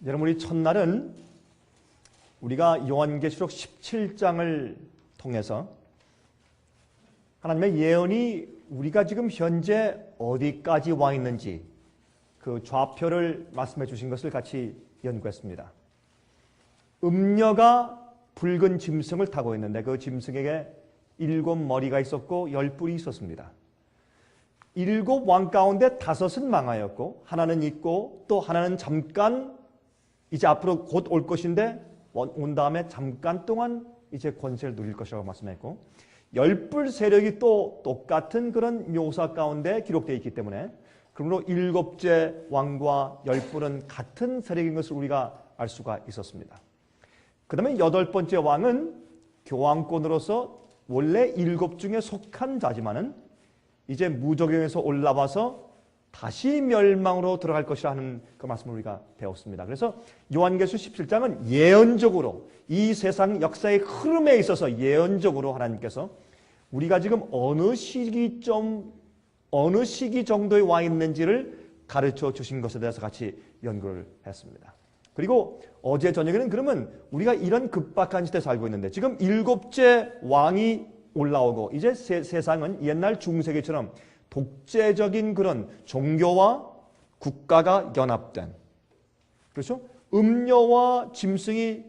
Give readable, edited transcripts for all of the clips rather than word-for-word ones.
여러분, 우리 첫날은 우리가 요한계시록 17장을 통해서 하나님의 예언이 우리가 지금 현재 어디까지 와 있는지 그 좌표를 말씀해 주신 것을 같이 연구했습니다. 음녀가 붉은 짐승을 타고 있는데 그 짐승에게 7머리가 있었고 10뿔이 있었습니다. 7 왕 가운데 5은 망하였고 하나는 있고 또 하나는 잠깐 이제 앞으로 곧 올 것인데 온 다음에 잠깐 동안 이제 권세를 누릴 것이라고 말씀했고 10뿔 세력이 또 똑같은 그런 묘사 가운데 기록되어 있기 때문에 그러므로 7째 왕과 10뿔은 같은 세력인 것을 우리가 알 수가 있었습니다. 그 다음에 8번째 왕은 교황권으로서 원래 7 중에 속한 자지만은 이제 무적용에서 올라와서 다시 멸망으로 들어갈 것이라 하는 그 말씀을 우리가 배웠습니다. 그래서 요한계시록 17장은 예언적으로 이 세상 역사의 흐름에 있어서 예언적으로 하나님께서 우리가 지금 어느 시기 정도에 와 있는지를 가르쳐 주신 것에 대해서 같이 연구를 했습니다. 그리고 어제 저녁에는 그러면 우리가 이런 급박한 시대에 살고 있는데 지금 7째 왕이 올라오고 이제 세상은 옛날 중세기처럼 독재적인 그런 종교와 국가가 연합된, 그렇죠? 음녀와 짐승이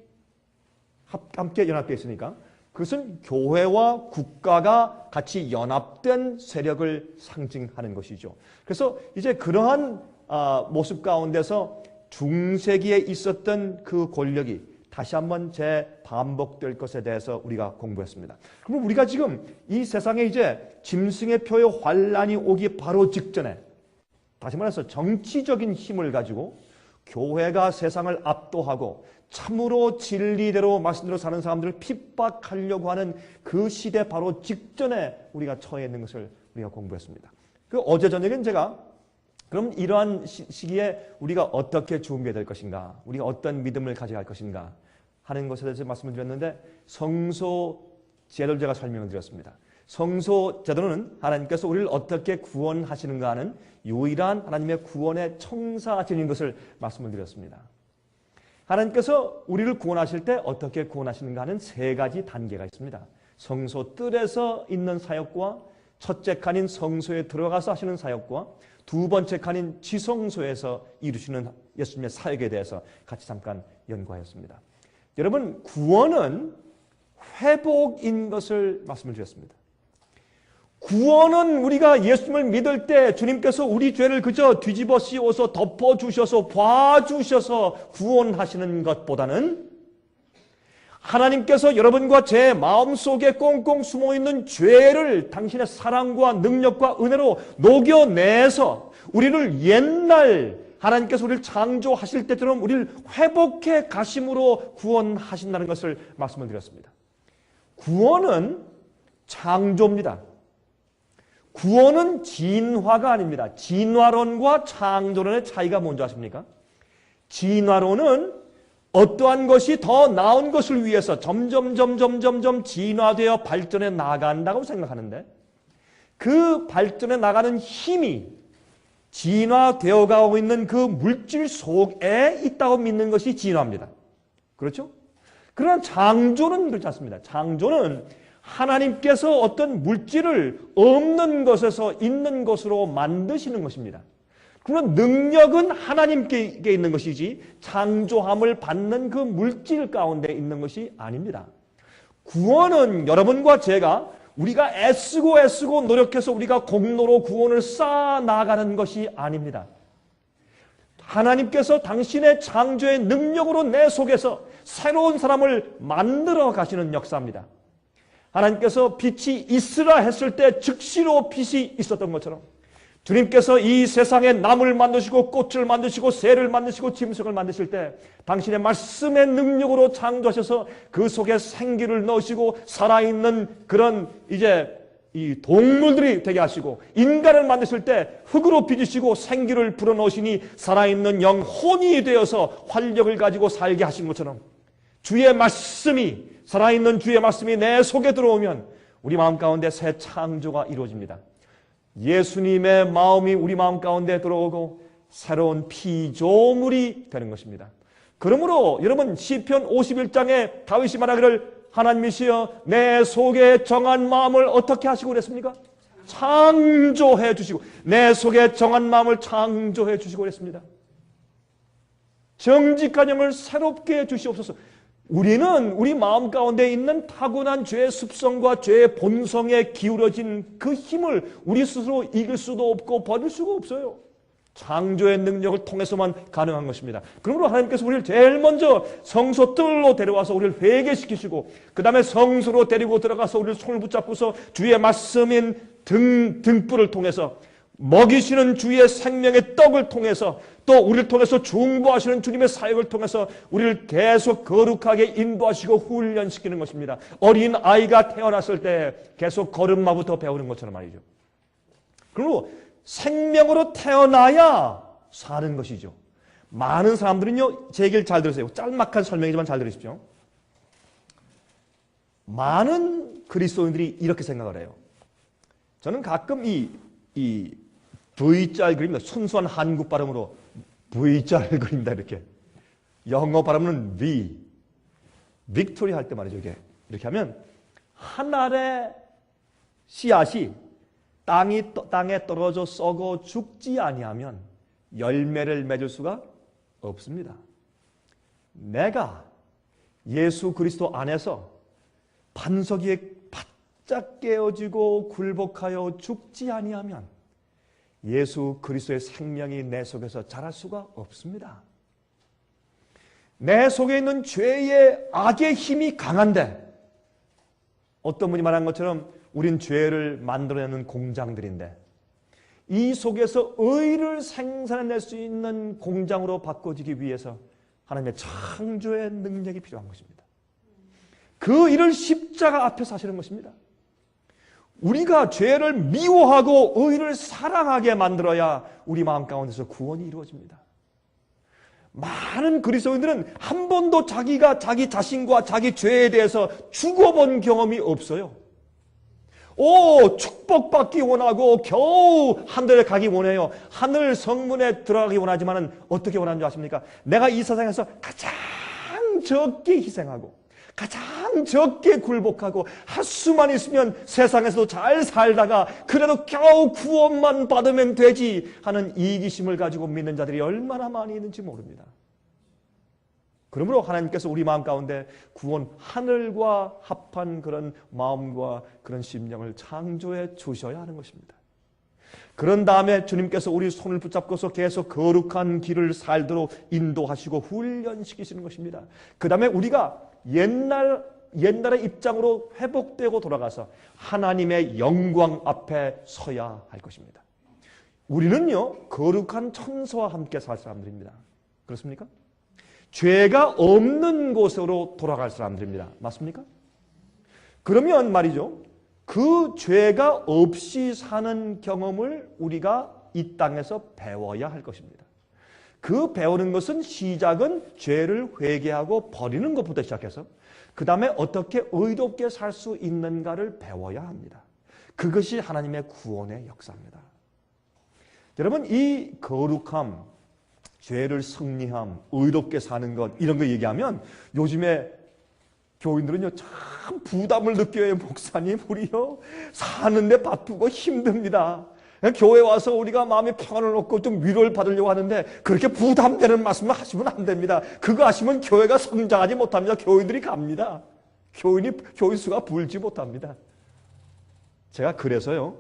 함께 연합되어 있으니까 그것은 교회와 국가가 같이 연합된 세력을 상징하는 것이죠. 그래서 이제 그러한 모습 가운데서 중세기에 있었던 그 권력이 다시 한번 재반복될 것에 대해서 우리가 공부했습니다. 그럼 우리가 지금 이 세상에 이제 짐승의 표의 환란이 오기 바로 직전에 다시 말해서 정치적인 힘을 가지고 교회가 세상을 압도하고 참으로 진리대로 말씀대로 사는 사람들을 핍박하려고 하는 그 시대 바로 직전에 우리가 처해 있는 것을 우리가 공부했습니다. 그 어제 저녁엔 제가 그럼 이러한 시기에 우리가 어떻게 준비해야 될 것인가, 우리가 어떤 믿음을 가져갈 것인가 하는 것에 대해서 말씀을 드렸는데 성소 제도를 제가 설명을 드렸습니다. 성소 제도는 하나님께서 우리를 어떻게 구원하시는가 하는 유일한 하나님의 구원의 청사진인 것을 말씀을 드렸습니다. 하나님께서 우리를 구원하실 때 어떻게 구원하시는가 하는 3가지 단계가 있습니다. 성소 뜰에서 있는 사역과 첫째 칸인 성소에 들어가서 하시는 사역과 2번째 칸인 지성소에서 이루시는 예수님의 사역에 대해서 같이 잠깐 연구하였습니다. 여러분, 구원은 회복인 것을 말씀을 드렸습니다. 구원은 우리가 예수님을 믿을 때 주님께서 우리 죄를 그저 뒤집어 씌워서 덮어주셔서 봐주셔서 구원하시는 것보다는 하나님께서 여러분과 제 마음속에 꽁꽁 숨어있는 죄를 당신의 사랑과 능력과 은혜로 녹여내서 우리를 옛날 하나님께서 우리를 창조하실 때처럼 우리를 회복해 가심으로 구원하신다는 것을 말씀을 드렸습니다. 구원은 창조입니다. 구원은 진화가 아닙니다. 진화론과 창조론의 차이가 뭔지 아십니까? 진화론은 어떠한 것이 더 나은 것을 위해서 점점 진화되어 발전해 나간다고 생각하는데 그 발전해 나가는 힘이 진화되어 가고 있는 그 물질 속에 있다고 믿는 것이 진화입니다. 그렇죠? 그러나 창조는 그렇지 않습니다. 창조는 하나님께서 어떤 물질을 없는 것에서 있는 것으로 만드시는 것입니다. 그러나 능력은 하나님께 있는 것이지 창조함을 받는 그 물질 가운데 있는 것이 아닙니다. 구원은 여러분과 제가 우리가 애쓰고 노력해서 우리가 공로로 구원을 쌓아 나가는 것이 아닙니다. 하나님께서 당신의 창조의 능력으로 내 속에서 새로운 사람을 만들어 가시는 역사입니다. 하나님께서 빛이 있으라 했을 때 즉시로 빛이 있었던 것처럼 주님께서 이 세상에 나무를 만드시고 꽃을 만드시고 새를 만드시고 짐승을 만드실 때 당신의 말씀의 능력으로 창조하셔서 그 속에 생기를 넣으시고 살아있는 그런 이제 이 동물들이 되게 하시고 인간을 만드실 때 흙으로 빚으시고 생기를 불어넣으시니 살아있는 영혼이 되어서 활력을 가지고 살게 하신 것처럼 주의 말씀이 살아있는 주의 말씀이 내 속에 들어오면 우리 마음 가운데 새 창조가 이루어집니다. 예수님의 마음이 우리 마음 가운데 들어오고 새로운 피조물이 되는 것입니다. 그러므로 여러분 시편 51장에 다윗이 말하기를 하나님이시여 내 속에 정한 마음을 어떻게 하시고 그랬습니까? 창조해 주시고 내 속에 정한 마음을 창조해 주시고 그랬습니다. 정직한 영을 새롭게 해 주시옵소서. 우리는 우리 마음 가운데 있는 타고난 죄의 습성과 죄의 본성에 기울어진 그 힘을 우리 스스로 이길 수도 없고 버릴 수가 없어요. 창조의 능력을 통해서만 가능한 것입니다. 그러므로 하나님께서 우리를 제일 먼저 성소 뜰로 데려와서 우리를 회개시키시고 그 다음에 성소로 데리고 들어가서 우리를 손을 붙잡고서 주의 말씀인 등불을 통해서 먹이시는 주의 생명의 떡을 통해서 또 우리를 통해서 중보하시는 주님의 사역을 통해서 우리를 계속 거룩하게 인도하시고 훈련시키는 것입니다. 어린 아이가 태어났을 때 계속 걸음마부터 배우는 것처럼 말이죠. 그리고 생명으로 태어나야 사는 것이죠. 많은 사람들은요, 제 얘기를 잘 들으세요. 짤막한 설명이지만 잘 들으십시오. 많은 그리스도인들이 이렇게 생각을 해요. 저는 가끔 이 V자 그립니다. 순수한 한국 발음으로 V자 그립니다. 이렇게. 영어 발음은 V. 빅토리 할 때 말이죠. 이렇게 하면 한 알의 씨앗이 땅에 떨어져 썩어 죽지 아니하면 열매를 맺을 수가 없습니다. 내가 예수 그리스도 안에서 반석 위에 바짝 깨어지고 굴복하여 죽지 아니하면 예수 그리스도의 생명이 내 속에서 자랄 수가 없습니다. 내 속에 있는 죄의 악의 힘이 강한데 어떤 분이 말한 것처럼 우린 죄를 만들어내는 공장들인데 이 속에서 의를 생산해낼 수 있는 공장으로 바꿔지기 위해서 하나님의 창조의 능력이 필요한 것입니다. 그 일을 십자가 앞에서 하시는 것입니다. 우리가 죄를 미워하고 의를 사랑하게 만들어야 우리 마음 가운데서 구원이 이루어집니다. 많은 그리스도인들은 한 번도 자기가 자기 자신과 자기 죄에 대해서 죽어본 경험이 없어요. 축복받기 원하고 겨우 하늘에 가기 원해요. 하늘 성문에 들어가기 원하지만 어떻게 원하는 줄 아십니까? 내가 이 세상에서 가장 적게 희생하고 가장 적게 굴복하고 할 수만 있으면 세상에서도 잘 살다가 그래도 겨우 구원만 받으면 되지 하는 이기심을 가지고 믿는 자들이 얼마나 많이 있는지 모릅니다. 그러므로 하나님께서 우리 마음 가운데 구원 하늘과 합한 그런 마음과 그런 심령을 창조해 주셔야 하는 것입니다. 그런 다음에 주님께서 우리 손을 붙잡고서 계속 거룩한 길을 살도록 인도하시고 훈련시키시는 것입니다. 그 다음에 우리가 옛날의 입장으로 회복되고 돌아가서 하나님의 영광 앞에 서야 할 것입니다. 우리는요, 거룩한 천사와 함께 살 사람들입니다. 그렇습니까? 죄가 없는 곳으로 돌아갈 사람들입니다. 맞습니까? 그러면 말이죠, 그 죄가 없이 사는 경험을 우리가 이 땅에서 배워야 할 것입니다. 그 배우는 것은 시작은 죄를 회개하고 버리는 것부터 시작해서 그 다음에 어떻게 의롭게 살 수 있는가를 배워야 합니다. 그것이 하나님의 구원의 역사입니다. 여러분, 이 거룩함, 죄를 승리함, 의롭게 사는 것 이런 거 얘기하면 요즘에 교인들은요 참 부담을 느껴요. 목사님, 우리요 사는데 바쁘고 힘듭니다. 교회 와서 우리가 마음의 평안을 얻고 좀 위로를 받으려고 하는데 그렇게 부담되는 말씀을 하시면 안 됩니다. 그거 하시면 교회가 성장하지 못합니다. 교인들이 갑니다. 교인 수가 불지 못합니다. 제가 그래서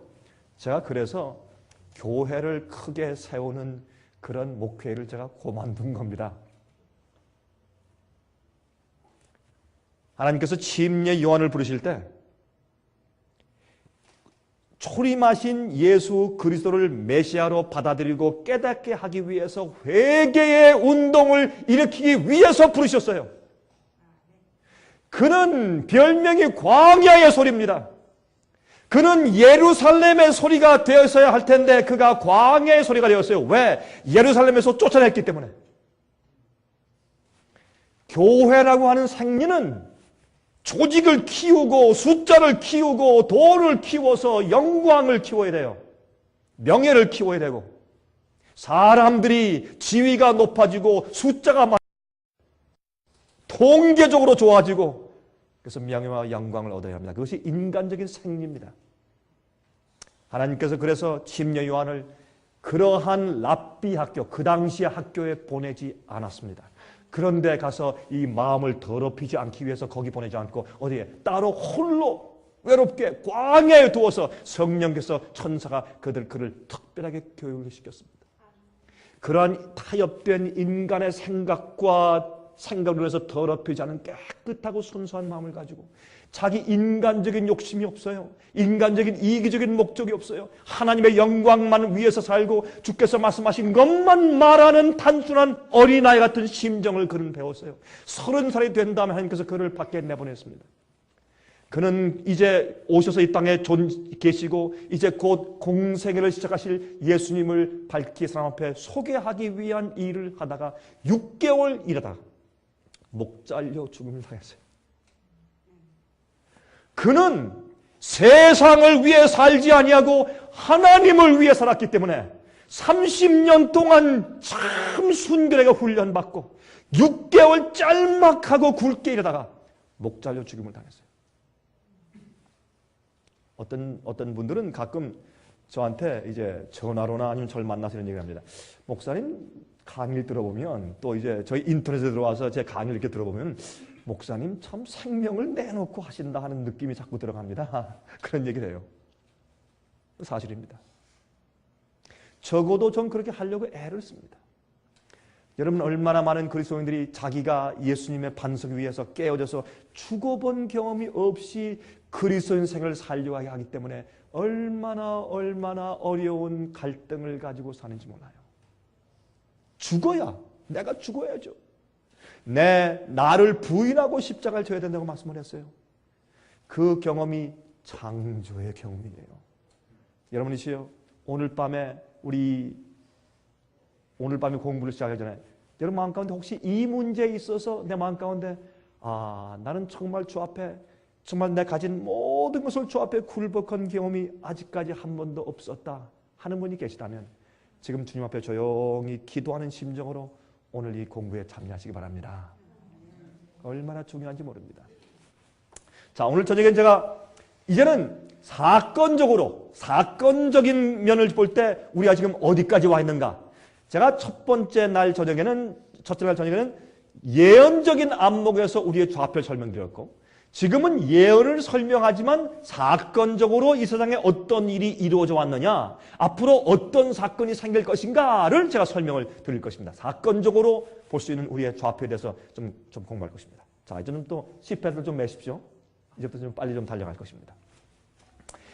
교회를 크게 세우는 그런 목회를 제가 그만둔 겁니다. 하나님께서 침례 요한을 부르실 때 초림하신 예수 그리스도를 메시아로 받아들이고 깨닫게 하기 위해서 회개의 운동을 일으키기 위해서 부르셨어요. 그는 별명이 광야의 소리입니다. 그는 예루살렘의 소리가 되었어야 할 텐데 그가 광야의 소리가 되었어요. 왜? 예루살렘에서 쫓아냈기 때문에. 교회라고 하는 생리는 조직을 키우고 숫자를 키우고 돈을 키워서 영광을 키워야 돼요. 명예를 키워야 되고 사람들이 지위가 높아지고 숫자가 많아지고 통계적으로 좋아지고 그래서 명예와 영광을 얻어야 합니다. 그것이 인간적인 생리입니다. 하나님께서 그래서 침례 요한을 그러한 랍비 학교, 그 당시의 학교에 보내지 않았습니다. 그런데 가서 이 마음을 더럽히지 않기 위해서 거기 보내지 않고 어디에 따로 홀로 외롭게 광야에 두어서 성령께서 천사가 그를 특별하게 교육을 시켰습니다. 그러한 타협된 인간의 생각으로 해서 더럽히지 않은 깨끗하고 순수한 마음을 가지고 자기 인간적인 욕심이 없어요. 인간적인 이기적인 목적이 없어요. 하나님의 영광만 위해서 살고 주께서 말씀하신 것만 말하는 단순한 어린아이 같은 심정을 그는 배웠어요. 30살이 된 다음에 하나님께서 그를 밖에 내보냈습니다. 그는 이제 오셔서 이 땅에 계시고 이제 곧 공생애를 시작하실 예수님을 밝히 사람 앞에 소개하기 위한 일을 하다가 6개월 일하다가 목 잘려 죽음을 당했어요. 그는 세상을 위해 살지 아니하고 하나님을 위해 살았기 때문에 30년 동안 참 순결하게 훈련받고 6개월 짤막하고 굵게 일하다가 목 잘려 죽음을 당했어요. 어떤 분들은 가끔 저한테 이제 전화로나 아니면 저를 만나서 이런 얘기를 합니다. 목사님 강의를 들어보면 또 이제 저희 인터넷에 들어와서 제 강의를 이렇게 들어보면 목사님 참 생명을 내놓고 하신다 하는 느낌이 자꾸 들어갑니다. 그런 얘기를 해요. 사실입니다. 적어도 전 그렇게 하려고 애를 씁니다. 여러분 얼마나 많은 그리스도인들이 자기가 예수님의 반석 위에서 깨어져서 죽어본 경험이 없이 그리스도인 생을 살려고 하기 때문에 얼마나 어려운 갈등을 가지고 사는지 몰라요. 내가 죽어야죠. 나를 부인하고 십자가를 져야 된다고 말씀을 했어요. 그 경험이 창조의 경험이에요. 여러분이시요, 오늘 밤에 공부를 시작하기 전에 여러분 마음 가운데 혹시 이 문제에 있어서 내 마음 가운데 나는 정말 주 앞에 정말 내 가진 모든 것을 주 앞에 굴복한 경험이 아직까지 한 번도 없었다 하는 분이 계시다면 지금 주님 앞에 조용히 기도하는 심정으로 오늘 이 공부에 참여하시기 바랍니다. 얼마나 중요한지 모릅니다. 자, 오늘 저녁엔 제가 이제는 사건적인 면을 볼 때 우리가 지금 어디까지 와 있는가. 제가 첫째 날 저녁에는 예언적인 안목에서 우리의 좌표를 설명드렸고 지금은 예언을 설명하지만 사건적으로 이 세상에 어떤 일이 이루어져 왔느냐, 앞으로 어떤 사건이 생길 것인가를 제가 설명을 드릴 것입니다. 사건적으로 볼 수 있는 우리의 좌표에 대해서 좀 공부할 것입니다. 자, 이제는 또 시패를 좀 매십시오. 이제부터 좀 빨리 좀 달려갈 것입니다.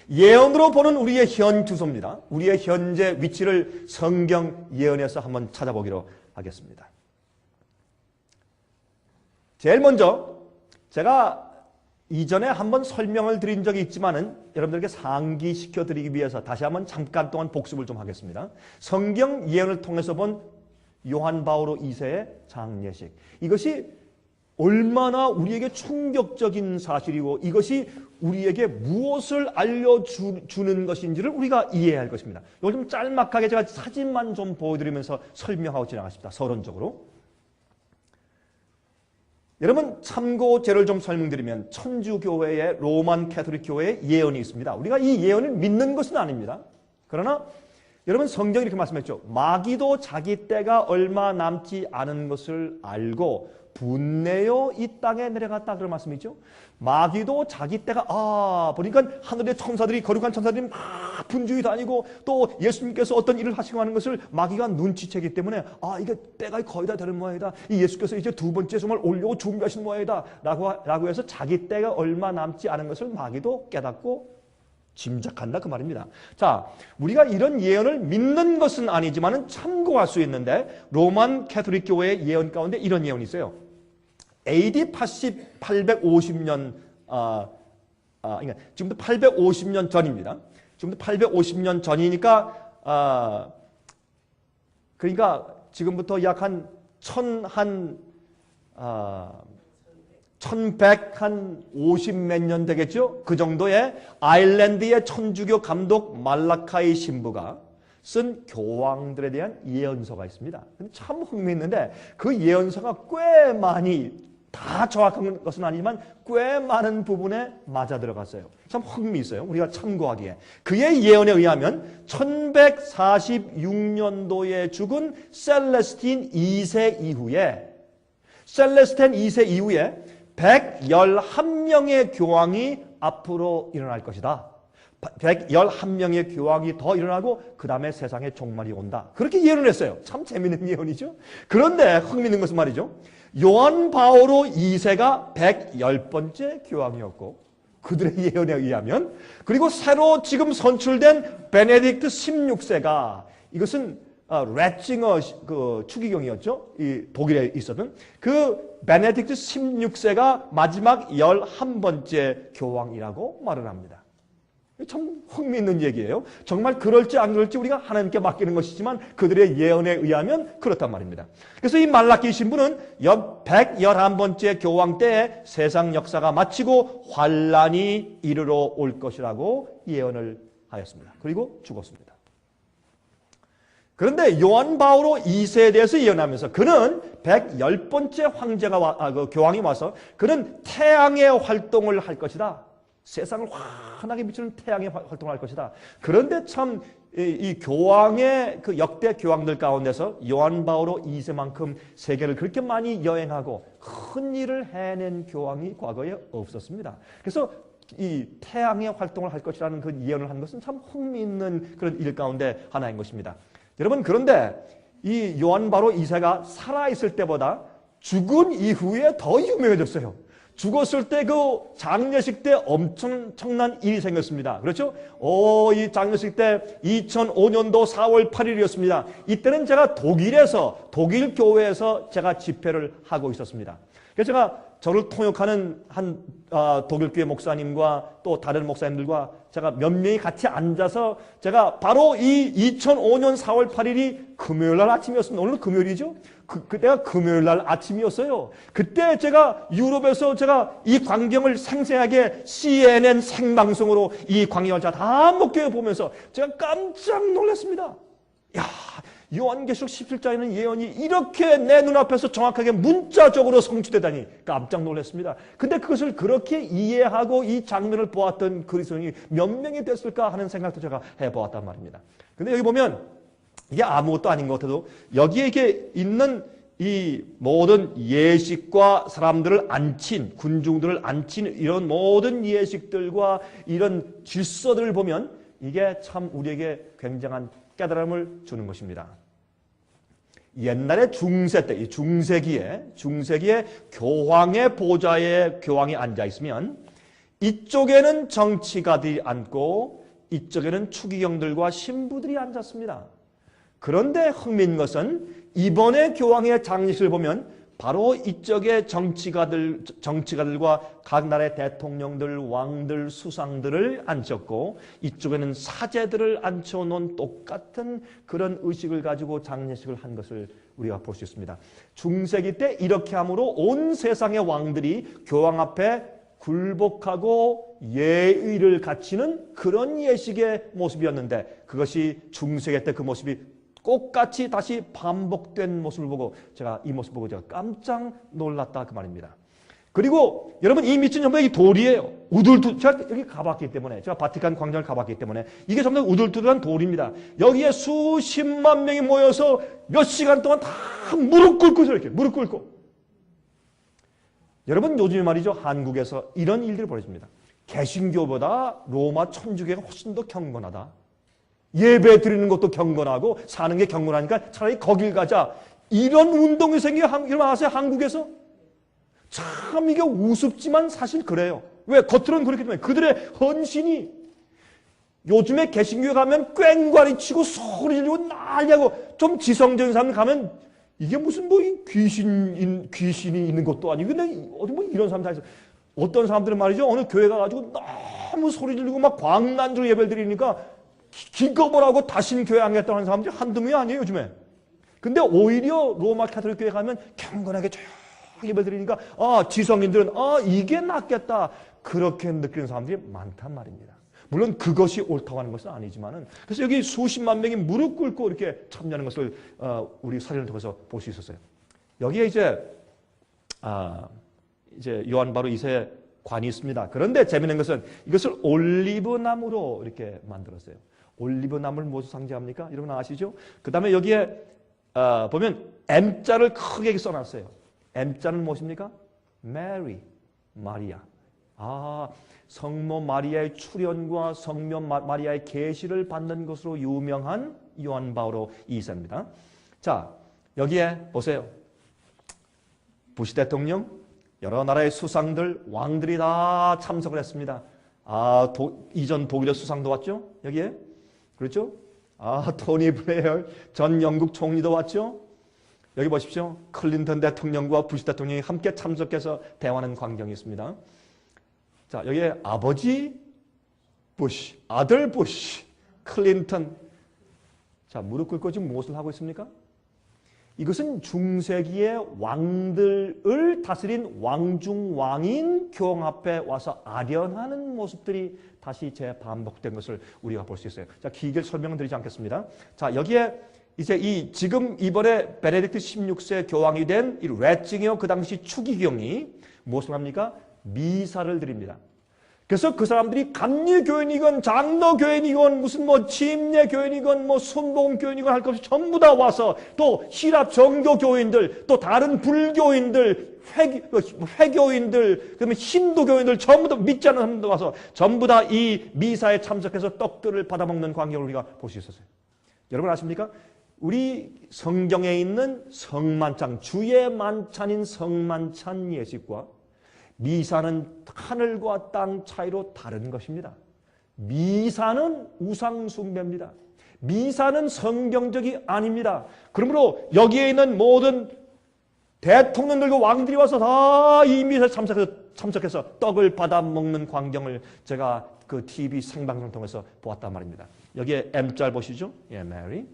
예언으로 보는 우리의 현 주소입니다. 우리의 현재 위치를 성경 예언에서 한번 찾아보기로 하겠습니다. 제일 먼저 제가 이전에 한번 설명을 드린 적이 있지만은 여러분들에게 상기시켜 드리기 위해서 다시 한번 잠깐 동안 복습을 좀 하겠습니다. 성경 예언을 통해서 본 요한 바오로 2세의 장례식. 이것이 얼마나 우리에게 충격적인 사실이고 이것이 우리에게 무엇을 알려주는 것인지를 우리가 이해해야 할 것입니다. 이걸 좀 짤막하게 제가 사진만 좀 보여드리면서 설명하고 지나가십니다. 서론적으로. 여러분 참고제를 좀 설명드리면 천주교회의 로만 캐톨릭 교회의 예언이 있습니다. 우리가 이 예언을 믿는 것은 아닙니다. 그러나 여러분 성경이 이렇게 말씀했죠. 마귀도 자기 때가 얼마 남지 않은 것을 알고 분내어 이 땅에 내려갔다 그런 말씀이죠. 마귀도 자기 때가 보니까 하늘의 천사들이 거룩한 천사들이 막 분주히 다니고 또 예수님께서 어떤 일을 하시고 하는 것을 마귀가 눈치채기 때문에 이게 때가 거의 다 되는 모양이다. 이 예수께서 이제 두 번째 성을 올려고 준비하신 모양이다 라고 해서 자기 때가 얼마 남지 않은 것을 마귀도 깨닫고 짐작한다 그 말입니다. 자, 우리가 이런 예언을 믿는 것은 아니지만 참고할 수 있는데 로만 캐톨릭 교회의 예언 가운데 이런 예언이 있어요. AD 850년 그러니까 지금부터 850년 전입니다. 지금부터 850년 전이니까 그러니까 지금부터 약 한 1150 몇 년 되겠죠? 그 정도의 아일랜드의 천주교 감독 말라카이 신부가 쓴 교황들에 대한 예언서가 있습니다. 참 흥미있는데 그 예언서가 꽤 많이 다 정확한 것은 아니지만 꽤 많은 부분에 맞아 들어갔어요. 참 흥미있어요. 우리가 참고하기에. 그의 예언에 의하면 1146년도에 죽은 셀레스틴 2세 이후에 111명의 교황이 앞으로 일어날 것이다. 111명의 교황이 더 일어나고 그 다음에 세상에 종말이 온다. 그렇게 예언을 했어요. 참 재미있는 예언이죠. 그런데 흥미있는 것은 말이죠. 요한 바오로 2세가 110번째 교황이었고 그들의 예언에 의하면 그리고 새로 지금 선출된 베네딕트 16세가 이것은 래칭어 그 추기경이었죠. 이 독일에 있었던 그 베네딕트 16세가 마지막 11번째 교황이라고 말을 합니다. 참 흥미있는 얘기예요. 정말 그럴지 안 그럴지 우리가 하나님께 맡기는 것이지만 그들의 예언에 의하면 그렇단 말입니다. 그래서 이 말라기 신부는 111번째 교황 때에 세상 역사가 마치고 환란이 이르러 올 것이라고 예언을 하였습니다. 그리고 죽었습니다. 그런데 요한 바오로 2세에 대해서 예언하면서 그는 110번째 그 교황이 와서 그는 태양의 활동을 할 것이다. 세상을 환하게 비추는 태양의 활동을 할 것이다. 그런데 참 이 교황의 그 역대 교황들 가운데서 요한 바오로 2세만큼 세계를 그렇게 많이 여행하고 큰 일을 해낸 교황이 과거에 없었습니다. 그래서 이 태양의 활동을 할 것이라는 그 예언을 한 것은 참 흥미있는 그런 일 가운데 하나인 것입니다. 여러분 그런데 이 요한 바오로 2세가 살아있을 때보다 죽은 이후에 더 유명해졌어요. 죽었을 때 그 장례식 때 엄청난 일이 생겼습니다. 그렇죠? 이 장례식 때 2005년도 4월 8일이었습니다. 이때는 제가 독일 교회에서 제가 집회를 하고 있었습니다. 그래서 제가 저를 통역하는 한 독일 교회 목사님과 또 다른 목사님들과 제가 몇 명이 같이 앉아서 제가 바로 이 2005년 4월 8일이 금요일 날 아침이었습니다. 오늘 금요일이죠? 그때가 금요일 날 아침이었어요. 그때 제가 유럽에서 제가 이 광경을 생생하게 CNN 생방송으로 이 광경을 제가 다 목격해 보면서 제가 깜짝 놀랐습니다. 야, 요한계시록 17장에는 예언이 이렇게 내 눈앞에서 정확하게 문자적으로 성취되다니 깜짝 놀랐습니다. 근데 그것을 그렇게 이해하고 이 장면을 보았던 그리스도인이 몇 명이 됐을까 하는 생각도 제가 해보았단 말입니다. 근데 여기 보면 이게 아무것도 아닌 것 같아도 여기에 이렇게 있는 이 모든 예식과 사람들을 앉힌 군중들을 앉힌 이런 모든 예식들과 이런 질서들을 보면 이게 참 우리에게 굉장한 깨달음을 주는 것입니다. 옛날에 중세 때, 이 중세기에 교황의 보좌에 교황이 앉아 있으면 이쪽에는 정치가들이 앉고 이쪽에는 추기경들과 신부들이 앉았습니다. 그런데 흥미있는 것은 이번에 교황의 장례식을 보면 바로 이쪽에 정치가들과 각 나라의 대통령들, 왕들, 수상들을 앉혔고 이쪽에는 사제들을 앉혀놓은 똑같은 그런 의식을 가지고 장례식을 한 것을 우리가 볼 수 있습니다. 중세기 때 이렇게 함으로 온 세상의 왕들이 교황 앞에 굴복하고 예의를 갖추는 그런 예식의 모습이었는데 그것이 중세기 때 그 모습이 똑같이 다시 반복된 모습을 보고 제가 이 모습 보고 제가 깜짝 놀랐다 그 말입니다. 그리고 여러분 이 밑은 전부 이 돌이에요. 제가 여기 가봤기 때문에 제가 바티칸 광장을 가봤기 때문에 이게 전부 우둘투둘한 돌입니다. 여기에 수십만 명이 모여서 몇 시간 동안 다 무릎 꿇고 이렇게 무릎 꿇고 여러분 요즘에 말이죠 한국에서 이런 일들이 벌어집니다. 개신교보다 로마 천주교가 훨씬 더 경건하다. 예배 드리는 것도 경건하고 사는 게 경건하니까 차라리 거길 가자. 이런 운동이 일어나세요 한국에서. 참 이게 우습지만 사실 그래요. 왜? 겉으로는 그렇기 때문에 그들의 헌신이 요즘에 개신교에 가면 꽹과리 치고 소리 지르고 난리하고 좀 지성적인 사람 가면 이게 무슨 뭐 귀신이 있는 것도 아니고 근데 어디 뭐 이런 사람 다 있어. 어떤 사람들은 말이죠 어느 교회 가가지고 너무 소리 지르고 막 광란주로 예배를 드리니까 기겁을 하고 다시는 교회 안 가겠다고 하는 사람들이 한두 명이 아니에요 요즘에. 근데 오히려 로마 카톨릭 교회 가면 경건하게 조용히 예배 드리니까 지성인들은 이게 낫겠다 그렇게 느끼는 사람들이 많단 말입니다. 물론 그것이 옳다고 하는 것은 아니지만은 그래서 여기 수십만 명이 무릎 꿇고 이렇게 참여하는 것을 우리 사진을 통해서 볼 수 있었어요. 여기에 이제 이제 요한 바로 2세의 관이 있습니다. 그런데 재미있는 것은 이것을 올리브 나무로 이렇게 만들었어요. 올리브 나무를 무엇을 상징합니까? 여러분 아시죠? 그 다음에 여기에 보면 M자를 크게 써놨어요. M자는 무엇입니까? Mary, 마리아. 성모 마리아의 출현과 성모 마리아의 계시를 받는 것으로 유명한 요한 바오로 2세입니다. 자, 여기에 보세요. 부시 대통령, 여러 나라의 수상들, 왕들이 다 참석을 했습니다. 이전 독일의 수상도 왔죠? 여기에? 그렇죠? 토니 블레어 전 영국 총리도 왔죠? 여기 보십시오. 클린턴 대통령과 부시 대통령이 함께 참석해서 대화하는 광경이 있습니다. 자, 여기에 아버지 부시, 아들 부시, 클린턴. 자, 무릎 꿇고 지금 무엇을 하고 있습니까? 이것은 중세기의 왕들을 다스린 왕중왕인 교황 앞에 와서 아련하는 모습들이 다시 재반복된 것을 우리가 볼 수 있어요. 자, 길게 설명은 드리지 않겠습니다. 자, 여기에 이제 지금 이번에 베네딕트 16세 교황이 된 이 래칭이어 그 당시 추기경이 무엇을 합니까? 미사를 드립니다. 그래서 그 사람들이 감리교인이건 장로교인이건 무슨 침례교인이건 순복음교인이건 할 것 없이 전부 다 와서 또希腊 정교교인들 또 다른 불교인들 회교인들 그다음에 힌두교인들 전부 다 믿지 않는 사람들 와서 전부 다 이 미사에 참석해서 떡들을 받아먹는 광경을 우리가 볼 수 있었어요. 여러분 아십니까? 우리 성경에 있는 성만찬, 주의 만찬인 성만찬 예식과 미사는 하늘과 땅 차이로 다른 것입니다. 미사는 우상숭배입니다. 미사는 성경적이 아닙니다. 그러므로 여기에 있는 모든 대통령들과 왕들이 와서 다 이 미사에 참석해서 떡을 받아 먹는 광경을 제가 그 TV 생방송 통해서 보았단 말입니다. 여기에 M자 보시죠? 예, 메리.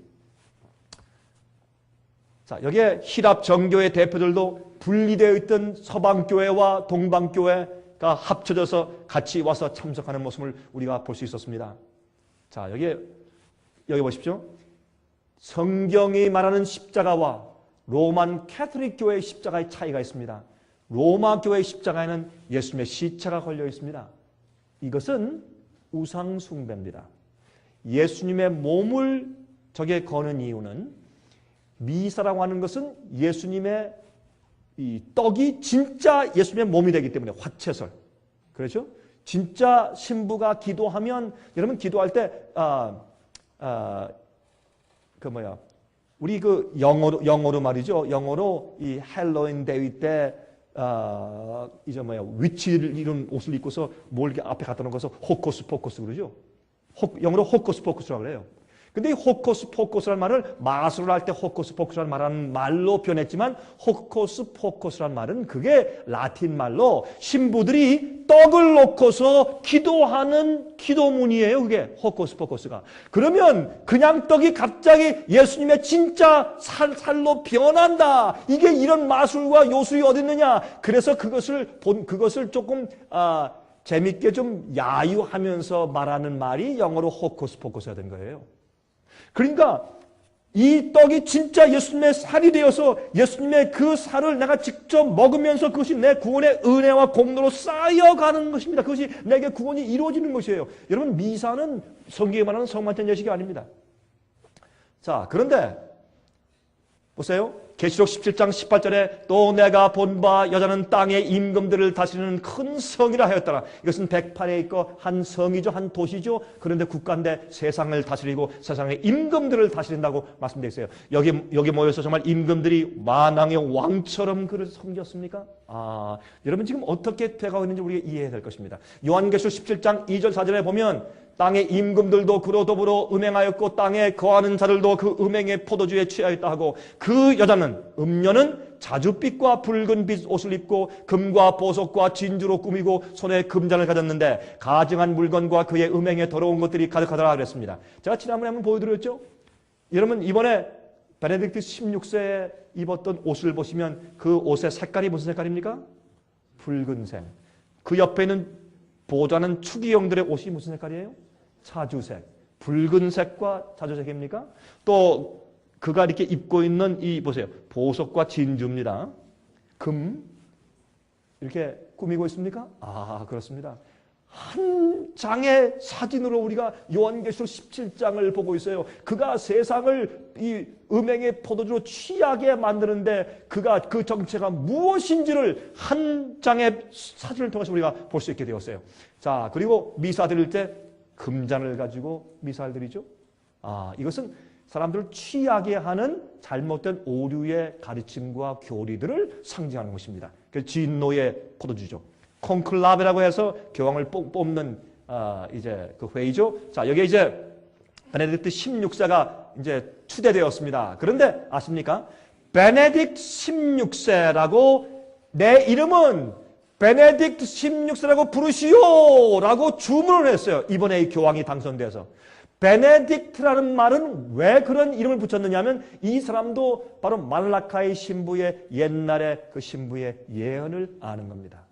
자, 여기에希腊 정교의 대표들도 분리되어 있던 서방교회와 동방교회가 합쳐져서 같이 와서 참석하는 모습을 우리가 볼 수 있었습니다. 자, 여기 보십시오. 성경이 말하는 십자가와 로만 캐톨릭 교회의 십자가의 차이가 있습니다. 로마 교회의 십자가에는 예수님의 시체가 걸려 있습니다. 이것은 우상 숭배입니다. 예수님의 몸을 저게 거는 이유는 미사라고 하는 것은 예수님의 이 떡이 진짜 예수님의 몸이 되기 때문에 화채설. 그렇죠? 진짜 신부가 기도하면 여러분 기도할 때 우리 그 영어로 말이죠. 영어로 이 헬로윈 데이 때 위치를 이룬 옷을 입고서 뭘 이렇게 앞에 갖다 놓고서 호코스 포커스 그러죠. 영어로 호코스 포커스라고 그래요. 근데 이 호코스 포커스라는 말을 마술을 할 때 호코스 포커스라는 말하는 말로 변했지만 호코스 포커스라는 말은 그게 라틴 말로 신부들이 떡을 놓고서 기도하는 기도문이에요. 그게 호코스 포커스가. 그러면 그냥 떡이 갑자기 예수님의 진짜 살로 변한다. 이게 이런 마술과 요술이 어디 있느냐. 그래서 그것을 조금 재밌게 좀 야유하면서 말하는 말이 영어로 호코스 포커스가 된 거예요. 그러니까 이 떡이 진짜 예수님의 살이 되어서 예수님의 그 살을 내가 직접 먹으면서 그것이 내 구원의 은혜와 공로로 쌓여가는 것입니다. 그것이 내게 구원이 이루어지는 것이에요. 여러분 미사는 성경에 말하는 성만찬 예식이 아닙니다. 자, 그런데 보세요. 계시록 17장 18절에 또 내가 본 바 여자는 땅의 임금들을 다스리는 큰 성이라 하였더라. 이것은 108에 있고 한 성이죠. 한 도시죠. 그런데 국가인데 세상을 다스리고 세상의 임금들을 다스린다고 말씀되어 있어요. 여기 모여서 정말 임금들이 만왕의 왕처럼 그를 섬겼습니까? 여러분 지금 어떻게 돼가고 있는지 우리가 이해해야 될 것입니다. 요한계시록 17장 2절 4절에 보면 땅의 임금들도 그로 더불어 음행하였고 땅에 거하는 자들도 그 음행의 포도주에 취하였다 하고 그 여자는 음녀는 자줏빛과 붉은 빛 옷을 입고 금과 보석과 진주로 꾸미고 손에 금잔을 가졌는데 가증한 물건과 그의 음행에 더러운 것들이 가득하더라 그랬습니다. 제가 지난번에 한번 보여드렸죠. 여러분 이번에 베네딕트 16세에 입었던 옷을 보시면 그 옷의 색깔이 무슨 색깔입니까? 붉은색. 그 옆에 있는 보좌하는 추기경들의 옷이 무슨 색깔이에요? 자주색. 붉은색과 자주색입니까? 또 그가 이렇게 입고 있는 이 보세요. 보석과 진주입니다. 금. 이렇게 꾸미고 있습니까? 아, 그렇습니다. 한 장의 사진으로 우리가 요한계시록 17장을 보고 있어요. 그가 세상을 이 음행의 포도주로 취하게 만드는데 그가 그 정체가 무엇인지를 한 장의 사진을 통해서 우리가 볼 수 있게 되었어요. 자, 그리고 미사 드릴 때 금잔을 가지고 미사를 드리죠. 아, 이것은 사람들을 취하게 하는 잘못된 오류의 가르침과 교리들을 상징하는 것입니다. 그 진노의 포도주죠. 콘클라베라고 해서 교황을 뽑는 이제 그 회의죠. 자, 여기에 이제 베네딕트 16세가 이제 추대되었습니다. 그런데 아십니까? 베네딕트 16세라고 내 이름은 베네딕트 16세라고 부르시오라고 주문을 했어요. 이번에 이 교황이 당선돼서. 베네딕트라는 말은 왜 그런 이름을 붙였느냐면 이 사람도 바로 말라카이 신부의 옛날에 그 신부의 예언을 아는 겁니다.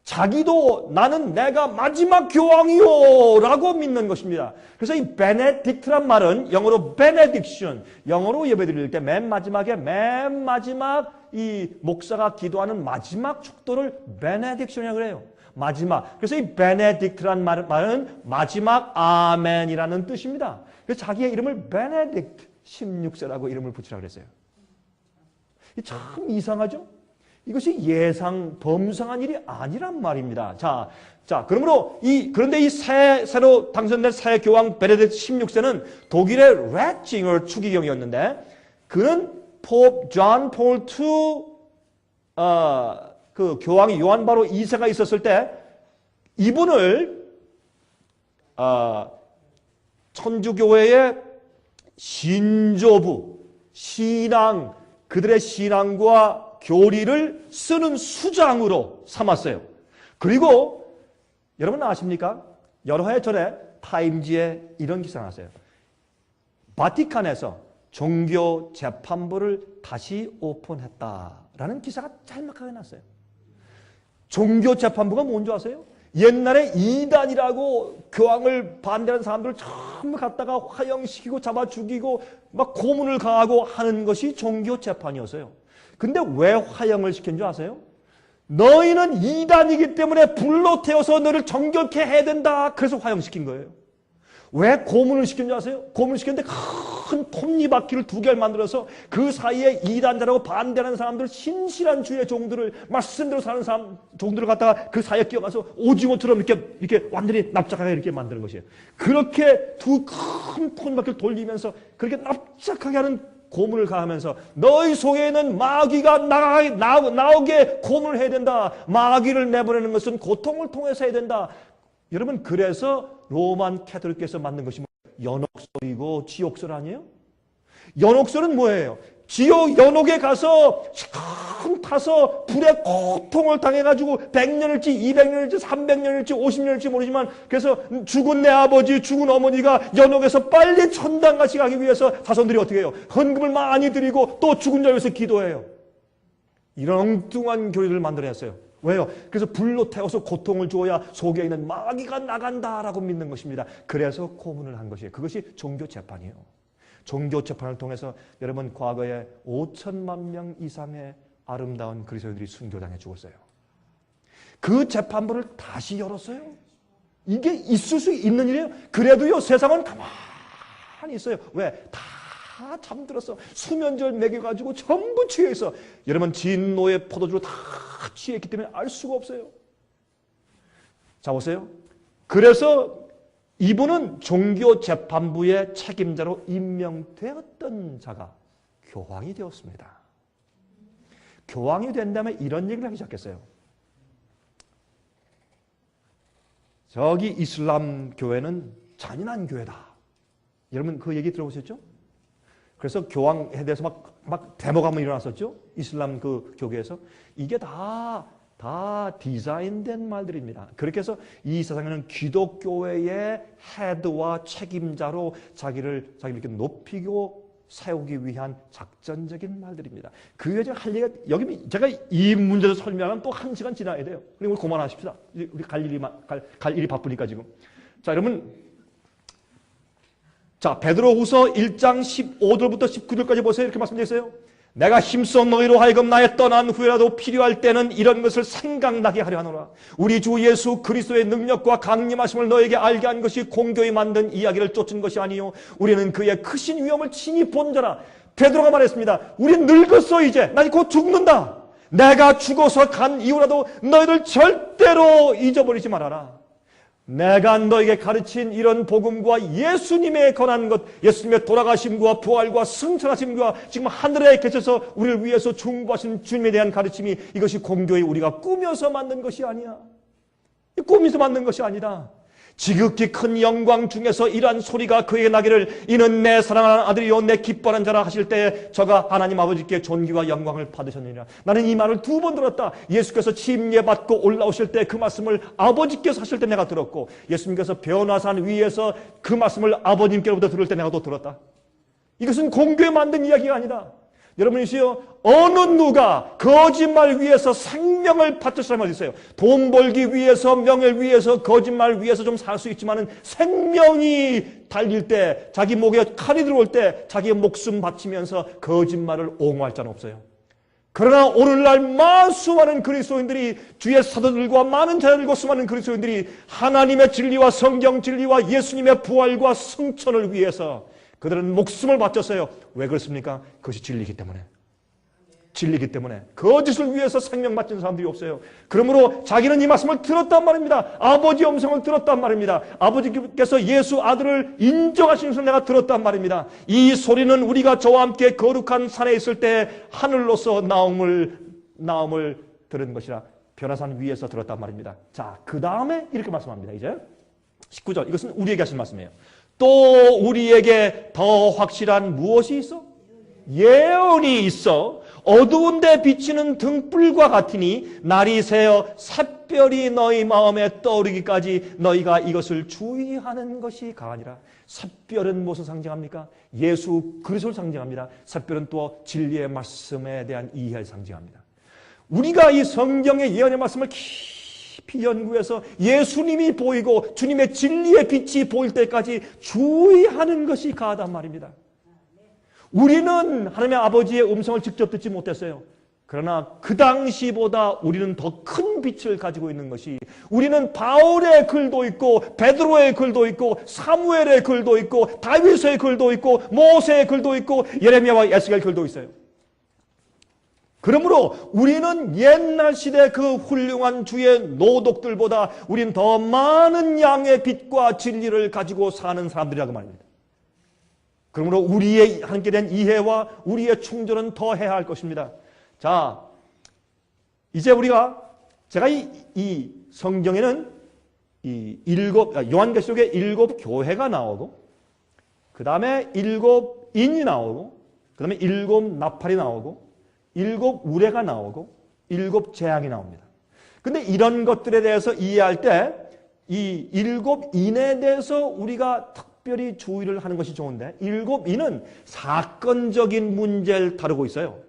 자기도 나는 내가 마지막 교황이요 라고 믿는 것입니다. 그래서 이 베네딕트란 말은 영어로 benediction, 영어로 예배드릴 때 맨 마지막 이 목사가 기도하는 마지막 축도를 benediction이라고 그래요. 마지막. 그래서 이 베네딕트란 말은 마지막 아멘이라는 뜻입니다. 그래서 자기의 이름을 베네딕트 16세라고 이름을 붙이라고 그랬어요. 참 이상하죠? 이것이 범상한 일이 아니란 말입니다. 자, 그러므로 그런데 이 새로 당선된 새 교황 베네딕트 16세는 독일의 래칭을 추기경이었는데 그는 포프 존 폴 II 그 교황이 요한 바로 2세가 있었을 때 이분을 천주교회의 신조부, 신앙, 그들의 신앙과 교리를 쓰는 수장으로 삼았어요. 그리고 여러분 아십니까? 여러 해 전에 타임지에 이런 기사가 났어요. 바티칸에서 종교 재판부를 다시 오픈했다라는 기사가 짤막하게 났어요. 종교 재판부가 뭔지 아세요? 옛날에 이단이라고 교황을 반대하는 사람들을 전부 갖다가 화형시키고 잡아 죽이고 막 고문을 가하고 하는 것이 종교 재판이었어요. 근데 왜 화형을 시킨 줄 아세요? 너희는 이단이기 때문에 불로 태워서 너를 정결케 해야 된다. 그래서 화형시킨 거예요. 왜 고문을 시킨 줄 아세요? 고문을 시켰는데 큰 톱니바퀴를 2개를 만들어서 그 사이에 이단자라고 반대하는 사람들, 신실한 주의 종들을 말씀대로 사는 사람 종들을 갖다가 그 사이에 끼어가서 오징어처럼 이렇게 완전히 납작하게 이렇게 만드는 것이에요. 그렇게 두 큰 톱니바퀴를 돌리면서 그렇게 납작하게 하는 고문을 가하면서 너희 속에는 마귀가 나오게 고문을 해야 된다. 마귀를 내보내는 것은 고통을 통해서 해야 된다. 여러분 그래서 로만 캐톨릭에서 만든 것이 연옥설이고 지옥설 아니에요? 연옥설은 뭐예요? 연옥에 가서 시큰 타서 불의 고통을 당해가지고 100년일지 200년일지 300년일지 50년일지 모르지만 그래서 죽은 내 아버지 죽은 어머니가 연옥에서 빨리 천당같이 가기 위해서 자손들이 어떻게 해요? 헌금을 많이 드리고 또 죽은 자 위해서 기도해요. 이런 엉뚱한 교리를 만들어냈어요. 왜요? 그래서 불로 태워서 고통을 주어야 속에 있는 마귀가 나간다라고 믿는 것입니다. 그래서 고문을 한 것이에요. 그것이 종교 재판이에요. 종교 재판을 통해서 여러분 과거에 5천만 명 이상의 아름다운 그리스도인들이 순교당해 죽었어요. 그 재판부를 다시 열었어요. 이게 있을 수 있는 일이에요. 그래도요 세상은 가만히 있어요. 왜? 다 잠들었어. 수면제를 먹여가지고 전부 취해 있어. 여러분 진노의 포도주로 다 취했기 때문에 알 수가 없어요. 자 보세요. 그래서 이분은 종교재판부의 책임자로 임명되었던 자가 교황이 되었습니다. 교황이 된 다음에 이런 얘기를 하기 시작했어요. 저기 이슬람 교회는 잔인한 교회다. 여러분 그 얘기 들어보셨죠? 그래서 교황에 대해서 막 데모가 한번 일어났었죠? 이슬람 그 교계에서. 이게 다 디자인된 말들입니다. 그렇게 해서 이 세상에는 기독교회의 헤드와 책임자로 자기를 이렇게 높이고 세우기 위한 작전적인 말들입니다. 그 외에 제가 할 얘기가, 여기 제가 이 문제를 설명하면 또 1시간 지나야 돼요. 그리고 그만하십시다. 우리 갈 일이 바쁘니까 지금. 자, 여러분. 자, 베드로후서 1장 15절부터 19절까지 보세요. 이렇게 말씀되어 있어요. 내가 힘써 너희로 하여금 나의 떠난 후에라도 필요할 때는 이런 것을 생각나게 하려 하노라. 우리 주 예수 그리스도의 능력과 강림하심을 너에게 알게 한 것이 공교히 만든 이야기를 쫓은 것이 아니요 우리는 그의 크신 위엄을 친히 본 자라. 베드로가 말했습니다. 우린 늙었어. 이제 나 곧 죽는다. 내가 죽어서 간 이후라도 너희들 절대로 잊어버리지 말아라. 내가 너에게 가르친 이런 복음과 예수님의 권한 것, 예수님의 돌아가심과 부활과 승천하심과 지금 하늘에 계셔서 우리를 위해서 중보하신 주님에 대한 가르침이 이것이 공교히 우리가 꾸며서 만든 것이 아니야. 꾸며서 만든 것이 아니다. 지극히 큰 영광 중에서 이러한 소리가 그에게 나기를 이는 내 사랑하는 아들이요 내 기뻐하는 자라 하실 때에 저가 하나님 아버지께 존귀와 영광을 받으셨느니라. 나는 이 말을 2번 들었다. 예수께서 침례받고 올라오실 때 그 말씀을 아버지께서 하실 때 내가 들었고, 예수님께서 변화산 위에서 그 말씀을 아버님께로부터 들을 때 내가 또 들었다. 이것은 공교에 만든 이야기가 아니다. 여러분이시여, 어느 누가 거짓말 위해서 생명을 바칠 사람이 어디 있어요? 돈 벌기 위해서, 명예를 위해서, 거짓말 위해서 좀 살 수 있지만은 생명이 달릴 때, 자기 목에 칼이 들어올 때 자기의 목숨 바치면서 거짓말을 옹호할 자는 없어요. 그러나 오늘날 수많은 그리스도인들이, 주의 사도들과 많은 자들과 수많은 그리스도인들이 하나님의 진리와 성경 진리와 예수님의 부활과 승천을 위해서 그들은 목숨을 바쳤어요. 왜 그렇습니까? 그것이 진리이기 때문에. 진리이기 때문에. 거짓을 위해서 생명 바치는 사람들이 없어요. 그러므로 자기는 이 말씀을 들었단 말입니다. 아버지의 음성을 들었단 말입니다. 아버지께서 예수 아들을 인정하시는 것을 내가 들었단 말입니다. 이 소리는 우리가 저와 함께 거룩한 산에 있을 때 하늘로서 나옴을 들은 것이라. 변화산 위에서 들었단 말입니다. 자, 그 다음에 이렇게 말씀합니다. 이제 19절. 이것은 우리에게 하신 말씀이에요. 또 우리에게 더 확실한 무엇이 있어? 예언이 있어. 어두운 데 비치는 등불과 같으니 날이 새어 샛별이 너희 마음에 떠오르기까지 너희가 이것을 주의하는 것이 가하니라. 샛별은 무엇을 상징합니까? 예수 그리스도를 상징합니다. 샛별은 또 진리의 말씀에 대한 이해를 상징합니다. 우리가 이 성경의 예언의 말씀을 깊이 연구해서 예수님이 보이고 주님의 진리의 빛이 보일 때까지 주의하는 것이 가하단 말입니다. 우리는 하나님의 아버지의 음성을 직접 듣지 못했어요. 그러나 그 당시보다 우리는 더 큰 빛을 가지고 있는 것이, 우리는 바울의 글도 있고 베드로의 글도 있고 사무엘의 글도 있고 다윗의 글도 있고 모세의 글도 있고 예레미야와 에스겔 글도 있어요. 그러므로 우리는 옛날 시대 그 훌륭한 주의 노독들보다 우린 더 많은 양의 빛과 진리를 가지고 사는 사람들이라고 말입니다. 그러므로 우리의 함께 된 이해와 우리의 충전은 더 해야 할 것입니다. 자, 이제 제가 이 성경에는 요한계시록에 7 교회가 나오고, 그 다음에 7 인이 나오고, 그 다음에 7 나팔이 나오고, 7 우레가 나오고, 7 재앙이 나옵니다. 근데 이런 것들에 대해서 이해할 때 이 7 인에 대해서 우리가 특별히 주의를 하는 것이 좋은데, 7 인은 사건적인 문제를 다루고 있어요.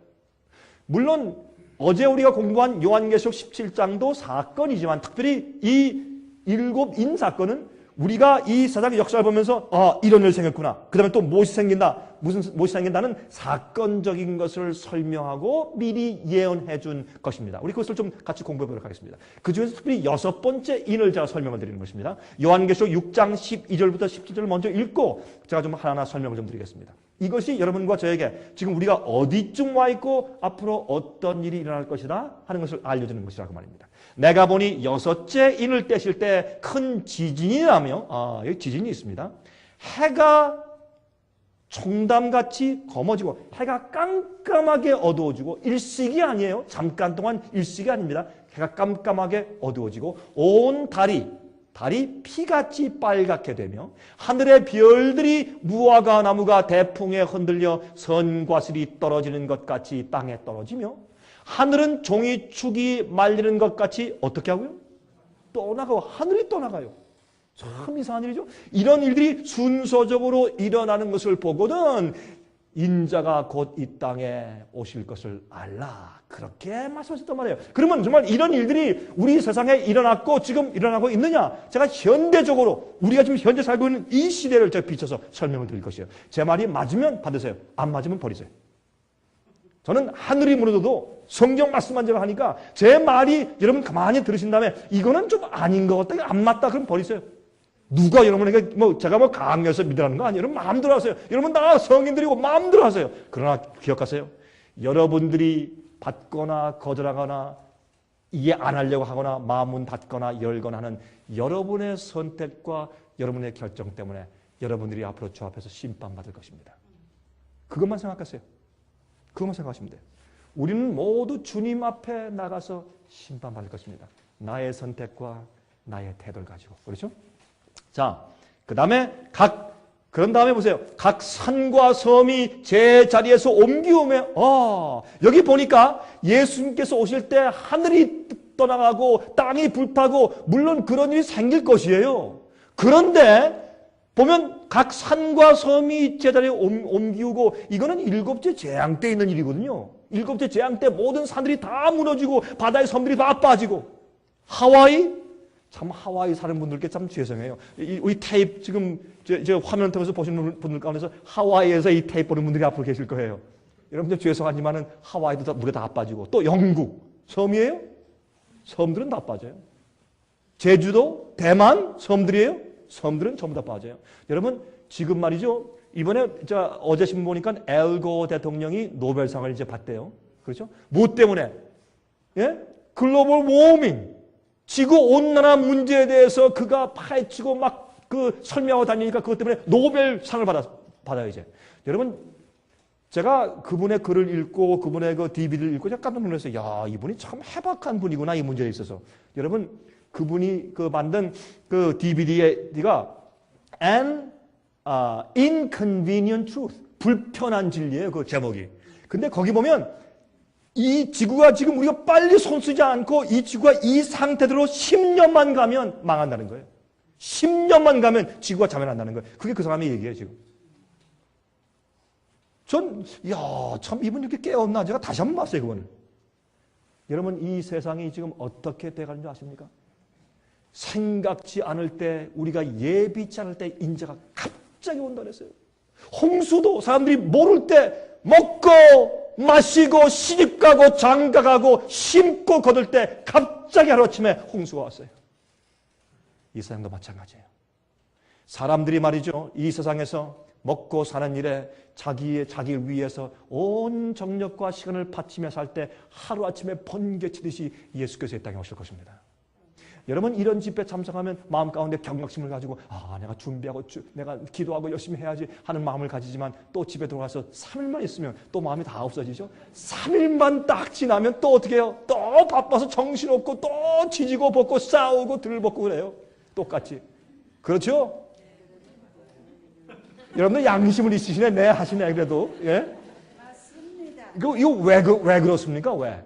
물론 어제 우리가 공부한 요한계시록 17장도 사건이지만, 특별히 이 7 인 사건은 우리가 이 세상의 역사를 보면서 이런 일 생겼구나, 그 다음에 또 무엇이 생긴다, 무엇이 생긴다는 사건적인 것을 설명하고 미리 예언해 준 것입니다. 우리 그것을 좀 같이 공부해 보도록 하겠습니다. 그 중에서 특별히 6번째 인을 제가 설명을 드리는 것입니다. 요한계시록 6장 12절부터 17절을 먼저 읽고 제가 좀 하나하나 설명을 좀 드리겠습니다. 이것이 여러분과 저에게 지금 우리가 어디쯤 와 있고 앞으로 어떤 일이 일어날 것이다 하는 것을 알려주는 것이라고 말입니다. 내가 보니 6째 인을 떼실 때 큰 지진이 나며, 여기 지진이 있습니다. 해가 총담같이 검어지고 해가 깜깜하게 어두워지고, 일식이 아니에요. 잠깐 동안 일식이 아닙니다. 해가 깜깜하게 어두워지고 온 달이 피같이 빨갛게 되며, 하늘의 별들이 무화과 나무가 대풍에 흔들려 선과슬이 떨어지는 것 같이 땅에 떨어지며, 하늘은 종이축이 말리는 것 같이 어떻게 하고요? 떠나가고, 하늘이 떠나가요. 참 이상한 일이죠. 이런 일들이 순서적으로 일어나는 것을 보고는 인자가 곧 이 땅에 오실 것을 알라, 그렇게 말씀하셨단 말이에요. 그러면 정말 이런 일들이 우리 세상에 일어났고 지금 일어나고 있느냐? 제가 현대적으로 우리가 지금 현재 살고 있는 이 시대를 제가 비춰서 설명을 드릴 것이에요. 제 말이 맞으면 받으세요, 안 맞으면 버리세요. 저는 하늘이 무너져도 성경 말씀만 제가 하니까 제 말이 여러분 가만히 들으신 다음에 이거는 좀 아닌 것 같다, 안 맞다, 그럼 버리세요. 누가 여러분에게 제가 강요해서 믿으라는 거 아니에요. 여러분 마음대로 하세요. 여러분 다 성인들이고 마음대로 하세요. 그러나 기억하세요. 여러분들이 받거나 거절하거나 이해 안 하려고 하거나 마음문 닫거나 열거나 하는 여러분의 선택과 여러분의 결정 때문에 여러분들이 앞으로 주 앞에서 심판받을 것입니다. 그것만 생각하세요. 그것만 생각하시면 돼요. 우리는 모두 주님 앞에 나가서 심판받을 것입니다. 나의 선택과 나의 태도를 가지고. 그렇죠? 자, 그런 다음에 보세요. 각 산과 섬이 제 자리에서 옮기오매, 여기 보니까 예수님께서 오실 때 하늘이 떠나가고 땅이 불타고 물론 그런 일이 생길 것이에요. 그런데 보면 각 산과 섬이 제자리에 옮기우고 이거는 일곱째 재앙 때 있는 일이거든요. 일곱째 재앙 때 모든 산들이 다 무너지고 바다의 섬들이 다 빠지고 하와이 참 하와이 사는 분들께 참 죄송해요. 우리 테이프 지금 저 화면 통해서 보시는 분들 가운데서 하와이에서 이 테이프 보는 분들이 앞으로 계실 거예요. 여러분들 죄송하지만은 하와이도 다 물에 다 빠지고 또 영국 섬이에요? 섬들은 다 빠져요. 제주도, 대만 섬들이에요? 섬들은 전부 다 빠져요. 여러분 지금 말이죠. 이번에 어제 신문 보니까 엘고 대통령이 노벨상을 이제 받대요. 그렇죠? 뭐 때문에? 예? 글로벌 워밍, 지구 온난화 문제에 대해서 그가 파헤치고 막 설명하고 다니니까 그것 때문에 노벨상을 받아요 이제. 여러분 제가 그분의 글을 읽고 그분의 그 DVD를 읽고 제가 깜짝 놀랐어요. 야, 이분이 참 해박한 분이구나 이 문제에 있어서. 여러분 그분이 만든 그 DVD가 An Inconvenient Truth, 불편한 진리예요. 그 제목이. 근데 거기 보면 이 지구가 지금 우리가 빨리 손 쓰지 않고 이 지구가 이 상태대로 10년만 가면 망한다는 거예요. 10년만 가면 지구가 자멸한다는 거예요. 그게 그 사람의 얘기예요 지금. 참 이분 이렇게 깨웠나? 제가 다시 한번 봤어요 그거는. 여러분 이 세상이 지금 어떻게 돼가는 줄 아십니까? 생각지 않을 때 우리가 예비치 않을 때 인자가 갑자기 온다 그랬어요. 홍수도 사람들이 모를 때 먹고 마시고 시집가고 장가가고 심고 거둘 때 갑자기 하루아침에 홍수가 왔어요. 이 세상도 마찬가지예요. 사람들이 말이죠. 이 세상에서 먹고 사는 일에 자기를 위해서 온 정력과 시간을 바치며 살 때 하루아침에 번개치듯이 예수께서 이 땅에 오실 것입니다. 여러분 이런 집회 참석하면 마음 가운데 경각심을 가지고 내가 준비하고 내가 기도하고 열심히 해야지 하는 마음을 가지지만 또 집에 들어가서 3일만 있으면 또 마음이 다 없어지죠. 3일만 딱 지나면 또 어떻게 해요? 또 바빠서 정신없고 또 지지고 볶고 싸우고 들볶고 그래요. 똑같이. 그렇죠? 여러분들 양심을 있으시네. 네 하시네 그래도. 예? 맞습니다. 이거 왜 그렇습니까? 왜?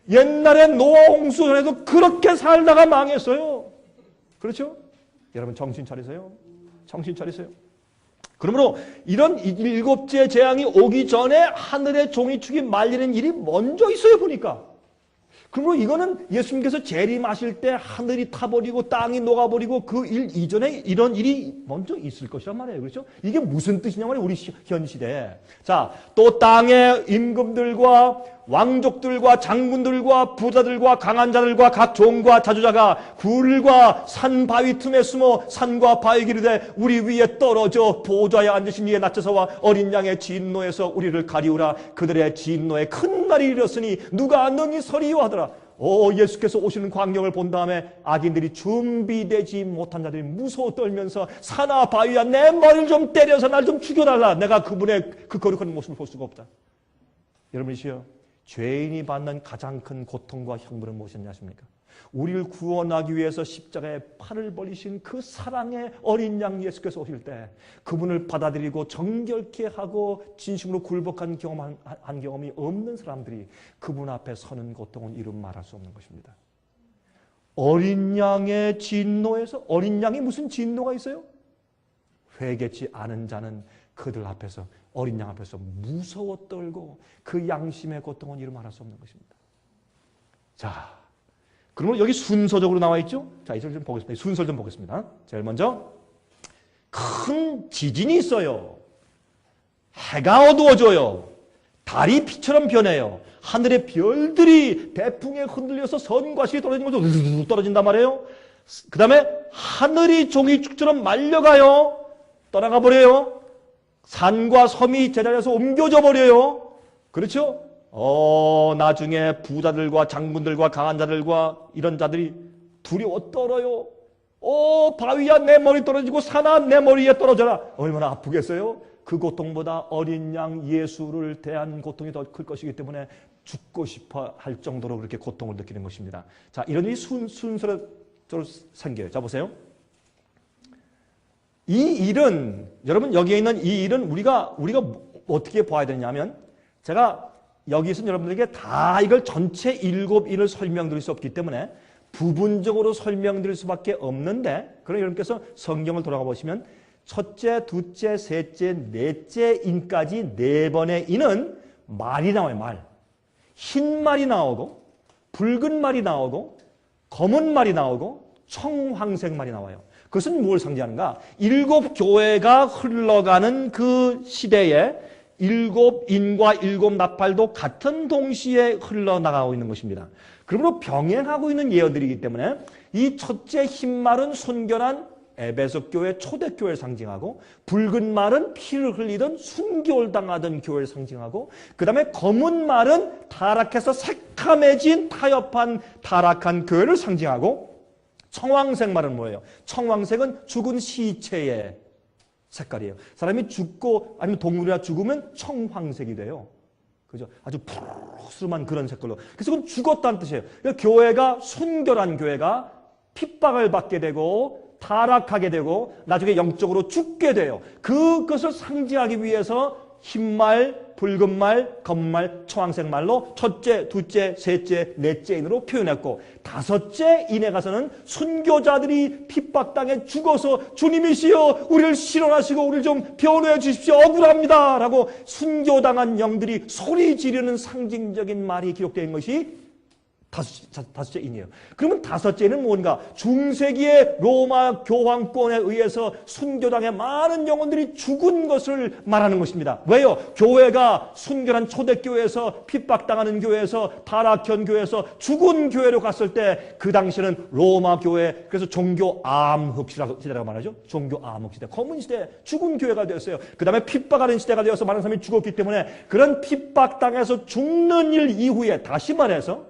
옛날에 노아 홍수 전에도 그렇게 살다가 망했어요. 그렇죠? 여러분 정신 차리세요. 정신 차리세요. 그러므로 이런 일곱째 재앙이 오기 전에 하늘의 종이축이 말리는 일이 먼저 있어요 보니까. 그러므로 이거는 예수님께서 재림하실 때 하늘이 타버리고 땅이 녹아버리고 그 일 이전에 이런 일이 먼저 있을 것이란 말이에요. 그렇죠? 이게 무슨 뜻이냐 말이에요. 우리 현 시대에. 자, 또 땅의 임금들과 왕족들과 장군들과 부자들과 강한 자들과 각 종과 자주자가 굴과 산 바위 틈에 숨어 산과 바위 기르되 우리 위에 떨어져 보좌에 앉으신 이에 낮춰서와 어린 양의 진노에서 우리를 가리우라. 그들의 진노에 큰 날이 이르렀으니 누가 능히 서리요 하더라. 예수께서 오시는 광경을 본 다음에 악인들이 준비되지 못한 자들이 무서워 떨면서 산아 바위야 내 머리를 좀 때려서 날 좀 죽여달라. 내가 그분의 그 거룩한 모습을 볼 수가 없다. 여러분이시여, 죄인이 받는 가장 큰 고통과 형벌은 무엇이냐 하십니까? 우리를 구원하기 위해서 십자가에 팔을 벌리신 그 사랑의 어린 양 예수께서 오실 때 그분을 받아들이고 정결케 하고 진심으로 굴복한 경험이 없는 사람들이 그분 앞에 서는 고통은 이름 말할 수 없는 것입니다. 어린 양의 진노에서, 어린 양이 무슨 진노가 있어요? 회개치 않은 자는 그들 앞에서, 어린 양 앞에서 무서워 떨고 그 양심의 고통은 이름 말할 수 없는 것입니다. 자, 그러면 여기 순서적으로 나와 있죠? 자, 이걸 좀 보겠습니다. 순서를 좀 보겠습니다. 제일 먼저 큰 지진이 있어요. 해가 어두워져요. 달이 피처럼 변해요. 하늘의 별들이 대풍에 흔들려서 선과 실이 떨어지는 것도 우르르 떨어진단 말이에요. 그 다음에 하늘이 종이축처럼 말려가요. 떠나가 버려요. 산과 섬이 제자리에서 옮겨져 버려요. 그렇죠? 나중에 부자들과 장군들과 강한 자들과 이런 자들이 두려워 떨어요. 바위야 내 머리 떨어지고 산아 내 머리에 떨어져라. 얼마나 아프겠어요? 그 고통보다 어린 양 예수를 대한 고통이 더 클 것이기 때문에 죽고 싶어 할 정도로 그렇게 고통을 느끼는 것입니다. 자, 이런 일이 순서로 생겨요. 자, 보세요. 이 일은, 여러분, 여기에 있는 이 일은 우리가 어떻게 봐야 되냐면, 제가 여기서 여러분들에게 다 이걸 전체 7일을 설명드릴 수 없기 때문에 부분적으로 설명드릴 수밖에 없는데, 그럼 여러분께서 성경을 돌아가 보시면 첫째, 둘째, 셋째, 넷째 인까지 4번의 인은 말이 나와요. 말. 흰 말이 나오고 붉은 말이 나오고 검은 말이 나오고 청황색 말이 나와요. 그것은 뭘 상징하는가? 7 교회가 흘러가는 그 시대에 7 인과 7 나팔도 같은 동시에 흘러나가고 있는 것입니다. 그러므로 병행하고 있는 예언들이기 때문에 이 첫째 흰 말은 순결한 에베소 교회 초대교회를 상징하고, 붉은 말은 피를 흘리던 순교를 당하던 교회를 상징하고, 그 다음에 검은 말은 타락해서 새카매진 타협한 타락한 교회를 상징하고, 청황색 말은 뭐예요? 청황색은 죽은 시체의 색깔이에요. 사람이 죽고 아니면 동물이나 죽으면 청황색이 돼요. 그죠? 아주 푸르스름한 그런 색깔로. 그래서 그건 죽었다는 뜻이에요. 그러니까 교회가 순결한 교회가 핍박을 받게 되고 타락하게 되고 나중에 영적으로 죽게 돼요. 그것을 상징하기 위해서 흰말, 붉은말, 검말, 청황색 말로 첫째, 둘째, 셋째, 넷째 인으로 표현했고, 5째 인에 가서는 순교자들이 핍박당해 죽어서 주님이시여 우리를 실현하시고 우리를 좀 변호해 주십시오. 억울합니다. 라고 순교당한 영들이 소리 지르는 상징적인 말이 기록되어 있는 것이 5째 인이에요. 그러면 5째는 뭔가? 중세기의 로마 교황권에 의해서 순교당의 많은 영혼들이 죽은 것을 말하는 것입니다. 왜요? 교회가 순결한 초대교회에서 핍박당하는 교회에서 타락한 교회에서 죽은 교회로 갔을 때 그 당시에는 로마 교회, 그래서 종교 암흑 시대라고 말하죠. 종교 암흑 시대, 검은 시대, 죽은 교회가 되었어요. 그 다음에 핍박하는 시대가 되어서 많은 사람이 죽었기 때문에 그런 핍박당해서 죽는 일 이후에, 다시 말해서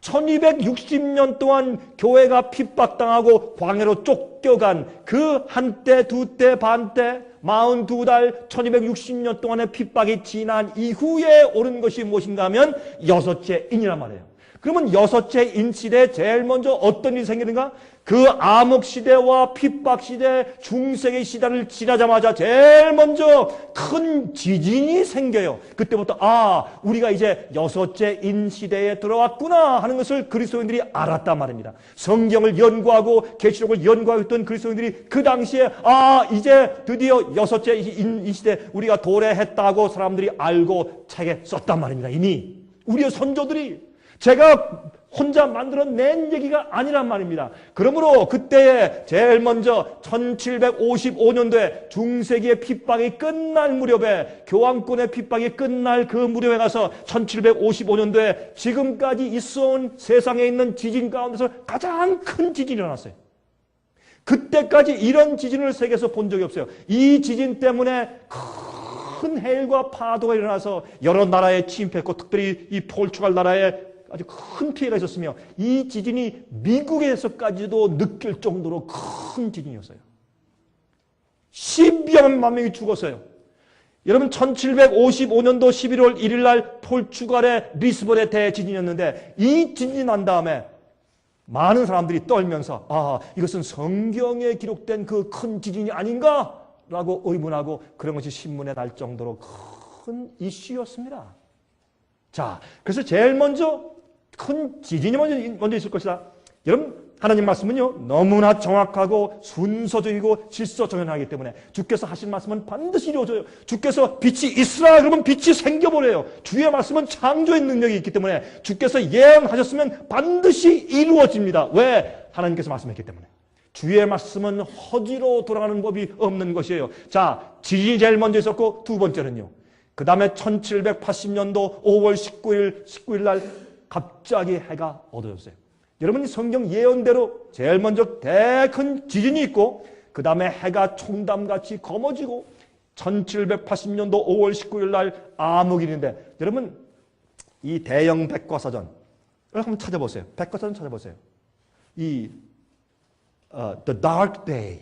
1260년 동안 교회가 핍박당하고 광야로 쫓겨간 그 한때, 두때, 반때, 42달, 1260년 동안의 핍박이 지난 이후에 오는 것이 무엇인가 하면 6째 인이란 말이에요. 그러면 6째 인 시대에 제일 먼저 어떤 일이 생기는가? 그 암흑 시대와 핍박 시대, 중세기 시대를 지나자마자 제일 먼저 큰 지진이 생겨요. 그때부터 우리가 이제 6째 인 시대에 들어왔구나 하는 것을 그리스도인들이 알았단 말입니다. 성경을 연구하고 계시록을 연구하고 있던 그리스도인들이 그 당시에 이제 드디어 6째 인 시대 우리가 도래했다고 사람들이 알고 책에 썼단 말입니다. 이미 우리의 선조들이, 제가 혼자 만들어낸 얘기가 아니란 말입니다. 그러므로 그때에 제일 먼저 1755년도에 중세기의 핍박이 끝날 무렵에, 교황권의 핍박이 끝날 그 무렵에 가서 1755년도에 지금까지 있어온 세상에 있는 지진 가운데서 가장 큰 지진이 일어났어요. 그때까지 이런 지진을 세계에서 본 적이 없어요. 이 지진 때문에 큰 해일과 파도가 일어나서 여러 나라에 침입했고, 특별히 이 포르투갈 나라에 아주 큰 피해가 있었으며, 이 지진이 미국에서까지도 느낄 정도로 큰 지진이었어요. 12만 명이 죽었어요. 여러분, 1755년도 11월 1일 날 포르투갈의 리스본의 대지진이었는데, 이 지진이 난 다음에 많은 사람들이 떨면서 이것은 성경에 기록된 그 큰 지진이 아닌가? 라고 의문하고, 그런 것이 신문에 날 정도로 큰 이슈였습니다. 자, 그래서 제일 먼저 큰 지진이 먼저 있을 것이다. 여러분, 하나님 말씀은요, 너무나 정확하고 순서적이고 질서정연하기 때문에 주께서 하신 말씀은 반드시 이루어져요. 주께서 빛이 있으라 그러면 빛이 생겨버려요. 주의 말씀은 창조의 능력이 있기 때문에 주께서 예언하셨으면 반드시 이루어집니다. 왜? 하나님께서 말씀했기 때문에. 주의 말씀은 허지로 돌아가는 법이 없는 것이에요. 자, 지진이 제일 먼저 있었고, 두 번째는요, 그 다음에 1780년도 5월 19일 날 갑자기 해가 어두워졌어요. 여러분 성경 예언대로 제일 먼저 큰 지진이 있고 그 다음에 해가 총담같이 검어지고 1780년도 5월 19일 날 암흑일인데 여러분 이 대형 백과사전 한번 찾아보세요. 백과사전 찾아보세요. 이 The Dark Day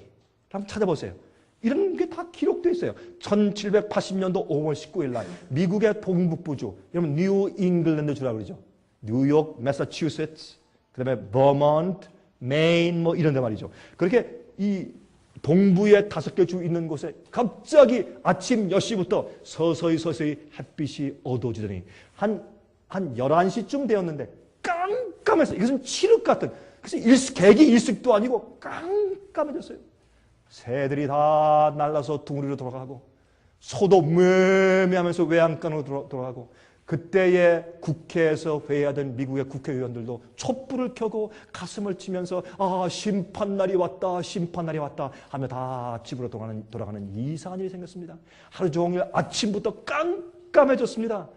한번 찾아보세요. 이런 게 다 기록되어 있어요. 1780년도 5월 19일 날 미국의 동북부주 여러분 뉴 잉글랜드 주라고 그러죠. 뉴욕, 매사추세츠, 그 다음에 버먼트, 메인 뭐 이런 데 말이죠. 그렇게 이 동부에 5개 주 있는 곳에 갑자기 아침 10시부터 서서히 햇빛이 어두워지더니 한 11시쯤 되었는데 깜깜해서 이것은 칠흑 같은 그래서 개기 일식도 아니고 깜깜해졌어요. 새들이 다 날라서 둥으리로 돌아가고 소도 므매하면서 외양간으로 돌아가고 그때에 국회에서 회의하던 미국의 국회의원들도 촛불을 켜고 가슴을 치면서 심판날이 왔다 심판날이 왔다 하며 다 집으로 돌아가는 이상한 일이 생겼습니다. 하루 종일 아침부터 깜깜해졌습니다.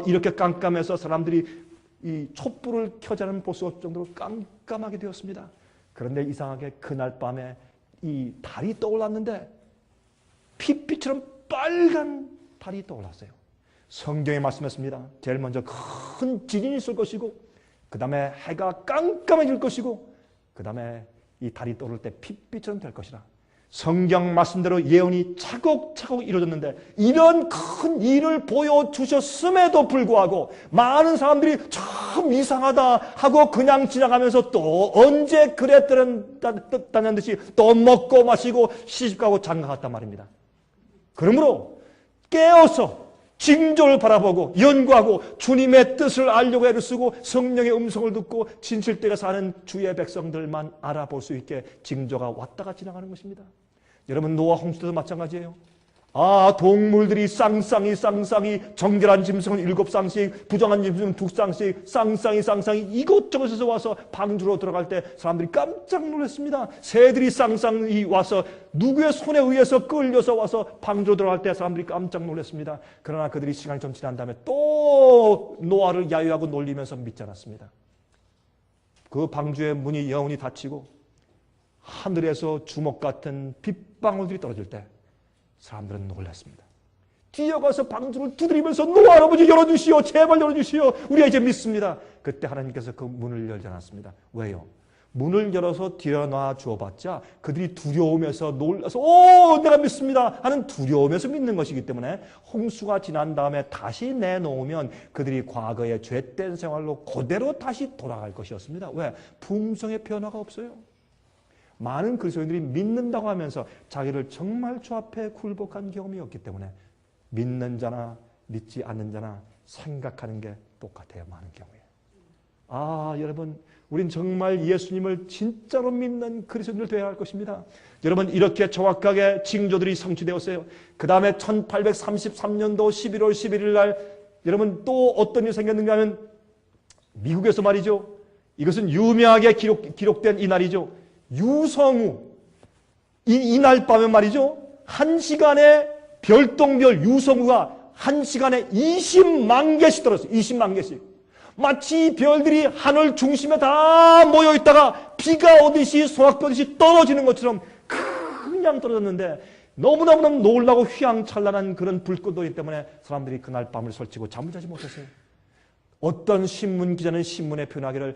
이렇게 깜깜해서 사람들이 이 촛불을 켜지 않으면 볼 수 없을 정도로 깜깜하게 되었습니다. 그런데 이상하게 그날 밤에 이 달이 떠올랐는데 핏빛처럼 빨간 달이 떠올랐어요. 성경에 말씀했습니다. 제일 먼저 큰 지진이 있을 것이고 그 다음에 해가 깜깜해질 것이고 그 다음에 이 달이 떠오를 때 핏빛처럼 될 것이라. 성경 말씀대로 예언이 차곡차곡 이루어졌는데 이런 큰 일을 보여주셨음에도 불구하고 많은 사람들이 참 이상하다 하고 그냥 지나가면서 또 언제 그랬다는 듯이 또 먹고 마시고 시집가고 장가갔단 말입니다. 그러므로 깨어서 징조를 바라보고 연구하고 주님의 뜻을 알려고 애를 쓰고 성령의 음성을 듣고 진실되게 사는 주의 백성들만 알아볼 수 있게 징조가 왔다가 지나가는 것입니다. 여러분 노아 홍수 때도 마찬가지예요. 동물들이 쌍쌍이 정결한 짐승은 7쌍씩 부정한 짐승은 2쌍씩 쌍쌍이 이곳저곳에서 와서 방주로 들어갈 때 사람들이 깜짝 놀랐습니다. 새들이 쌍쌍이 와서 누구의 손에 의해서 끌려서 와서 방주로 들어갈 때 사람들이 깜짝 놀랐습니다. 그러나 그들이 시간이 좀 지난 다음에 또 노아를 야유하고 놀리면서 믿지 않았습니다. 그 방주의 문이 영원히 닫히고 하늘에서 주먹 같은 빗방울들이 떨어질 때 사람들은 놀랐습니다. 뛰어가서 방주를 두드리면서 노아 할아버지 열어주시오. 제발 열어주시오. 우리가 이제 믿습니다. 그때 하나님께서 그 문을 열지 않았습니다. 왜요? 문을 열어서 들여놔 주어봤자 그들이 두려움에서 놀라서 내가 믿습니다 하는 두려움에서 믿는 것이기 때문에 홍수가 지난 다음에 다시 내놓으면 그들이 과거의 죄된 생활로 그대로 다시 돌아갈 것이었습니다. 왜? 품성의 변화가 없어요. 많은 그리스도인들이 믿는다고 하면서 자기를 정말 주 앞에 굴복한 경험이 없기 때문에 믿는 자나 믿지 않는 자나 생각하는 게 똑같아요. 많은 경우에. 여러분 우린 정말 예수님을 진짜로 믿는 그리스도인들 되어야 할 것입니다. 여러분 이렇게 정확하게 징조들이 성취되었어요. 그 다음에 1833년도 11월 11일 날 여러분 또 어떤 일이 생겼는가 하면 미국에서 말이죠. 이것은 유명하게 기록된 이 날이죠. 유성우 이날 밤에 말이죠. 1시간에 별똥별 유성우가 1시간에 20만 개씩 떨어졌어요. 20만 개씩. 마치 별들이 하늘 중심에 다 모여있다가 비가 오듯이 소낙비 오듯이 떨어지는 것처럼 그냥 떨어졌는데 너무너무 놀라고 휘황찬란한 그런 불꽃놀이 때문에 사람들이 그날 밤을 설치고 잠을 자지 못했어요. 어떤 신문 기자는 신문에 표현하기를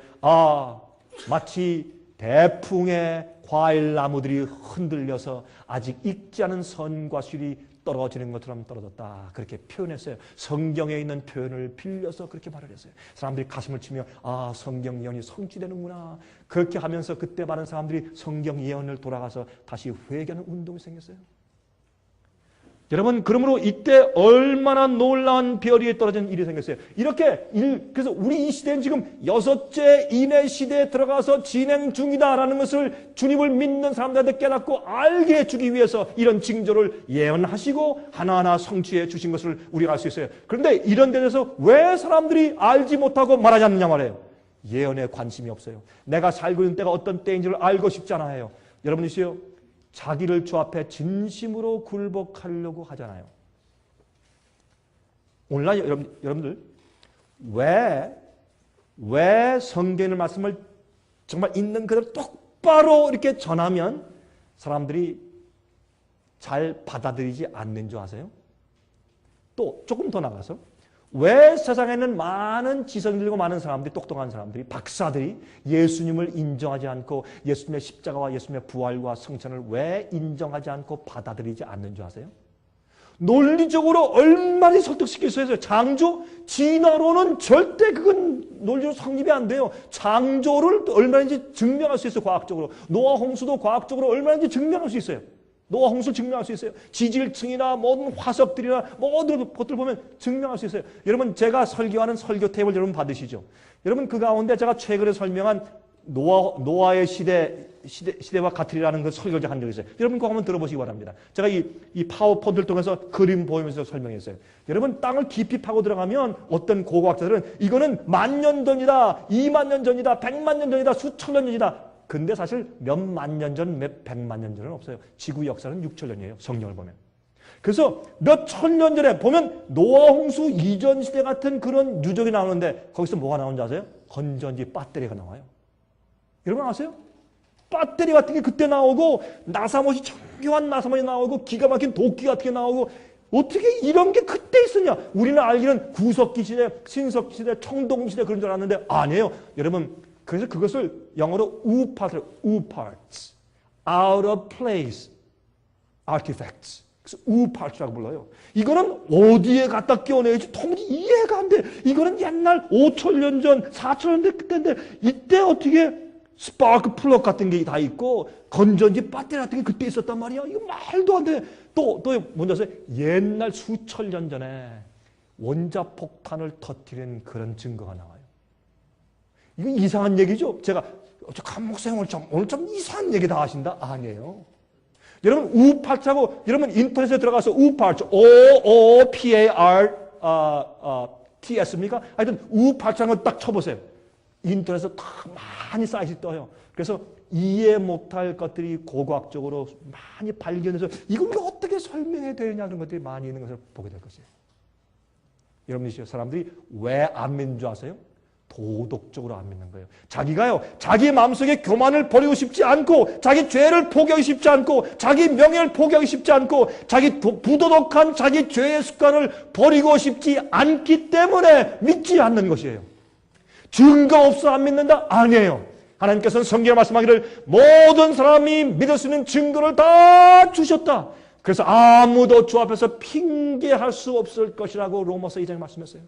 마치 대풍에 과일나무들이 흔들려서 아직 익지 않은 선과 실이 떨어지는 것처럼 떨어졌다. 그렇게 표현했어요. 성경에 있는 표현을 빌려서 그렇게 말을 했어요. 사람들이 가슴을 치며 성경 예언이 성취되는구나. 그렇게 하면서 그때 많은 사람들이 성경 예언을 돌아가서 다시 회개하는 운동이 생겼어요. 여러분 그러므로 이때 얼마나 놀라운 별이 떨어진 일이 생겼어요. 그래서 우리 이 시대는 지금 6째 인의 시대에 들어가서 진행 중이다라는 것을 주님을 믿는 사람들한테 깨닫고 알게 해주기 위해서 이런 징조를 예언하시고 하나하나 성취해 주신 것을 우리가 알 수 있어요. 그런데 이런 데 대해서 왜 사람들이 알지 못하고 말하지 않느냐 말이에요. 예언에 관심이 없어요. 내가 살고 있는 때가 어떤 때인지를 알고 싶지 않아 해요. 여러분이시요. 자기를 주 앞에 진심으로 굴복하려고 하잖아요. 오늘날 여러분들 왜 성경의 말씀을 정말 있는 그대로 똑바로 이렇게 전하면 사람들이 잘 받아들이지 않는 줄 아세요? 또 조금 더 나가서 왜 세상에는 많은 지성들과 많은 사람들이, 똑똑한 사람들이, 박사들이 예수님을 인정하지 않고 예수님의 십자가와 예수님의 부활과 성찬을 왜 인정하지 않고 받아들이지 않는 줄 아세요? 논리적으로 얼마나 설득시킬 수 있어요? 창조? 진화로는 절대 그건 논리로 성립이 안 돼요. 창조를 얼마든지 증명할 수 있어요. 과학적으로. 노아 홍수도 과학적으로 얼마든지 증명할 수 있어요. 노아 홍수를 증명할 수 있어요. 지질층이나 모든 화석들이나 모든 것들 보면 증명할 수 있어요. 여러분 제가 설교하는 설교 탭을 여러분 받으시죠? 여러분 그 가운데 제가 최근에 설명한 노아의 시대와 같으리라는 그 설교를 한 적이 있어요. 여러분 그거 한번 들어보시기 바랍니다. 제가 이 파워포인트를 통해서 그림 보이면서 설명했어요. 여러분 땅을 깊이 파고 들어가면 어떤 고고학자들은 이거는 10,000년 전이다, 20,000년 전이다, 1,000,000년 전이다, 수천 년 전이다. 근데 사실 몇만 년 전, 몇 백만 년 전은 없어요. 지구 역사는 6천년이에요. 성경을 보면. 그래서 몇 천 년 전에 보면 노아 홍수 이전 시대 같은 그런 유적이 나오는데 거기서 뭐가 나오는지 아세요? 건전지 배터리가 나와요. 여러분 아세요? 배터리 같은 게 그때 나오고 나사못이 정교한 나사못이 나오고 기가 막힌 도끼 같은 게 나오고 어떻게 이런 게 그때 있었냐? 우리는 알기는 구석기 시대, 신석기 시대, 청동 시대 그런 줄 알았는데 아니에요. 여러분 그래서 그것을 영어로 우parts, out of place artifacts. 그래서 우parts라고 불러요. 이거는 어디에 갖다 끼워내야지 도무지 이해가 안 돼. 이거는 옛날 5,000년 전, 4,000년 전 그때인데 이때 어떻게 스파크 플러그 같은 게 다 있고 건전지 배터리 같은 게 그때 있었단 말이야. 이거 말도 안 돼. 또 뭔지 아세요? 옛날 수천 년 전에 원자폭탄을 터뜨린 그런 증거가 나와요. 이거 이상한 얘기죠? 제가 간 목사님 오늘 좀 이상한 얘기 다 하신다? 아니에요. 여러분 우파트라고 여러분 인터넷에 들어가서 우파트 OOPARTS입니까? 하여튼 우파트라는 걸 딱 쳐보세요. 인터넷에 다 많이 사이트 떠요. 그래서 이해 못할 것들이 고고학적으로 많이 발견해서 이걸 어떻게 설명해야 되느냐 그런 것들이 많이 있는 것을 보게 될 것이에요. 여러분이 사람들이 왜 안 믿는 줄 아세요? 도덕적으로 안 믿는 거예요. 자기가요, 자기 마음속에 교만을 버리고 싶지 않고, 자기 죄를 포기하기 쉽지 않고, 자기 명예를 포기하기 쉽지 않고, 자기 부도덕한 자기 죄의 습관을 버리고 싶지 않기 때문에 믿지 않는 것이에요. 증거 없어 안 믿는다? 아니에요. 하나님께서는 성경에 말씀하기를 모든 사람이 믿을 수 있는 증거를 다 주셨다. 그래서 아무도 주 앞에서 핑계할 수 없을 것이라고 로마서 2장에 말씀했어요.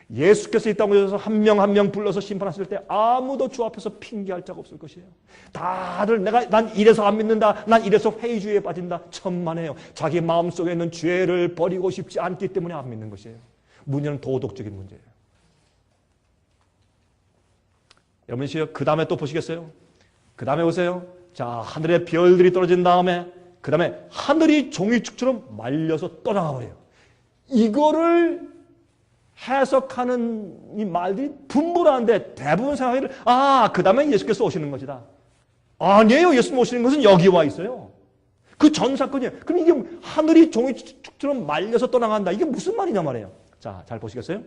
예수께서 이 땅에 오셔서 한 명 한 명 불러서 심판하실 때 아무도 주 앞에서 핑계할 자가 없을 것이에요. 다들 난 이래서 안 믿는다. 난 이래서 회의주의에 빠진다. 천만에요. 자기 마음속에 있는 죄를 버리고 싶지 않기 때문에 안 믿는 것이에요. 문제는 도덕적인 문제예요. 여러분이 그 다음에 또 보시겠어요? 그 다음에 보세요. 자, 하늘에 별들이 떨어진 다음에 그 다음에 하늘이 종이축처럼 말려서 떠나가 버려요. 이거를 해석하는 이 말들이 분분한데 대부분 생각하기를 그 다음에 예수께서 오시는 것이다. 아니에요. 예수님 오시는 것은 여기 와 있어요. 그 전 사건이에요. 그럼 이게 하늘이 종이축처럼 말려서 떠나간다. 이게 무슨 말이냐 말이에요. 자, 잘 보시겠어요?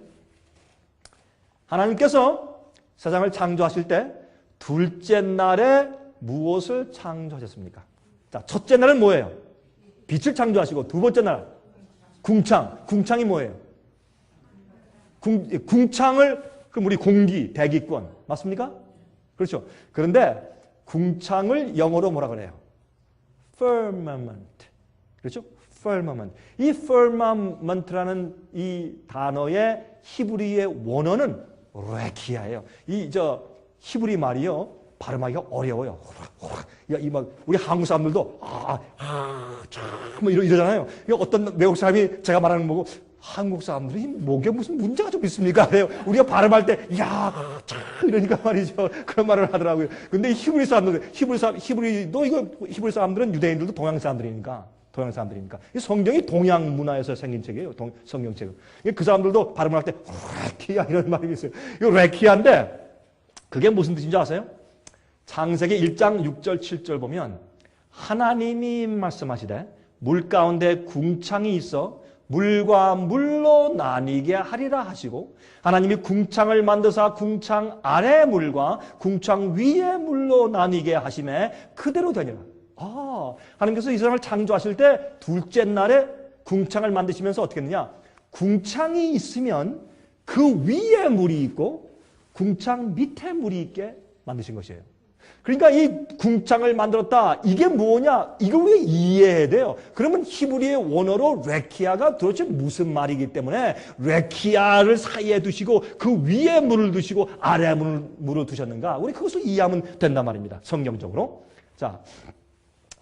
하나님께서 세상을 창조하실 때 둘째 날에 무엇을 창조하셨습니까? 자, 첫째 날은 뭐예요? 빛을 창조하시고 두 번째 날 궁창. 궁창이 뭐예요? 궁창을 그럼 우리 공기, 대기권 맞습니까? 그렇죠. 그런데 궁창을 영어로 뭐라 그래요? firmament. 그렇죠? firmament. 이 firmament라는 이 단어의 히브리의 원어는 레키아예요. 히브리 말이요. 발음하기가 어려워요. 우리 한국 사람들도 뭐 이러잖아요. 어떤 외국 사람이 제가 말하는 거 보고 한국 사람들이 목에 무슨 문제가 좀 있습니까? 우리가 발음할 때 이러니까 말이죠. 그런 말을 하더라고요. 근데 히브리 사람들은 유대인들도 동양 사람들이니까. 성경이 동양 문화에서 생긴 책이에요. 성경책은. 그 사람들도 발음을 할 때 레키아 이런 말이 있어요. 이거 레키아인데 그게 무슨 뜻인지 아세요? 창세기 1장 6절 7절 보면 하나님이 말씀하시되 물 가운데 궁창이 있어 물과 물로 나뉘게 하리라 하시고 하나님이 궁창을 만드사 궁창 아래 물과 궁창 위에 물로 나뉘게 하심에 그대로 되니라. 하나님께서 이 세상을 창조하실 때 둘째 날에 궁창을 만드시면서 어떻게 했느냐? 궁창이 있으면 그 위에 물이 있고 궁창 밑에 물이 있게 만드신 것이에요. 그러니까 이 궁창을 만들었다. 이게 뭐냐? 이걸 우리가 이해해야 돼요. 그러면 히브리의 원어로 레키아가 도대체 무슨 말이기 때문에 레키아를 사이에 두시고 그 위에 물을 두시고 아래 물을 두셨는가? 우리 그것을 이해하면 된단 말입니다. 성경적으로. 자,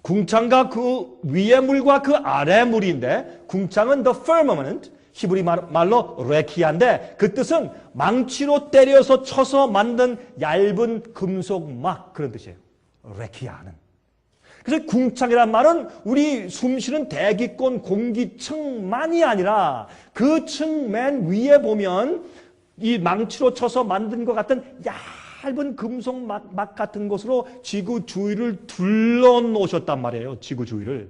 궁창과 그 위에 물과 그 아래 물인데 궁창은 the firmament, 히브리 말로 레키아인데 그 뜻은 망치로 때려서 쳐서 만든 얇은 금속 막 그런 뜻이에요. 레키아는. 그래서 궁창이란 말은 우리 숨쉬는 대기권 공기층만이 아니라 그 층 맨 위에 보면 이 망치로 쳐서 만든 것 같은 얇은 금속 막 같은 것으로 지구 주위를 둘러 놓으셨단 말이에요. 지구 주위를.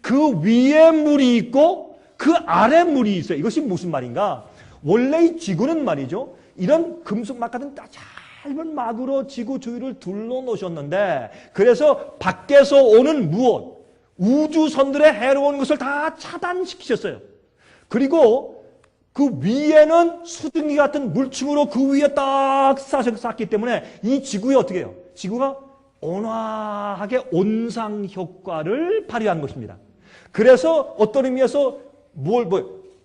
그 위에 물이 있고 그 아래 물이 있어요. 이것이 무슨 말인가? 원래 이 지구는 말이죠. 이런 금속 막 같은 얇은 막으로 지구 주위를 둘러 놓으셨는데 그래서 밖에서 오는 무엇, 우주선들의 해로운 것을 다 차단시키셨어요. 그리고 그 위에는 수증기 같은 물층으로 그 위에 딱 쌓기 때문에 이 지구에 어떻게 해요? 지구가 온화하게 온상 효과를 발휘한 것입니다. 그래서 어떤 의미에서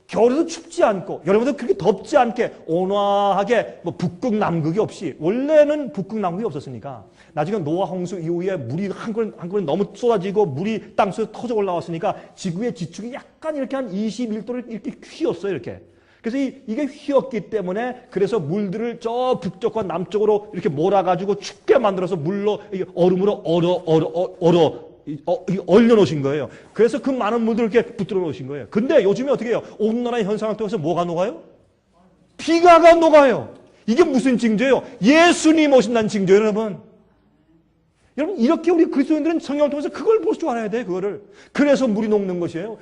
겨울에도 춥지 않고 여름에도 그렇게 덥지 않게 온화하게 북극 남극이 없이 원래는 북극 남극이 없었으니까 나중에 노아 홍수 이후에 물이 한꺼번에 너무 쏟아지고 물이 땅속에 터져 올라왔으니까 지구의 지축이 약간 이렇게 한 21도를 이렇게 휘었어요. 이렇게. 그래서 이게 휘었기 때문에 그래서 물들을 저 북쪽과 남쪽으로 이렇게 몰아가지고 춥게 만들어서 물로 얼음으로 얼려놓으신 거예요. 그래서 그 많은 물들을 이렇게 붙들어 놓으신 거예요. 근데 요즘에 어떻게 해요? 온난화 현상을 통해서 뭐가 녹아요? 비가 녹아요. 이게 무슨 징조예요? 예수님 오신다는 징조예요, 여러분. 여러분, 이렇게 우리 그리스도인들은 성경을 통해서 그걸 볼 줄 알아야 돼요, 그거를. 그래서 물이 녹는 것이에요.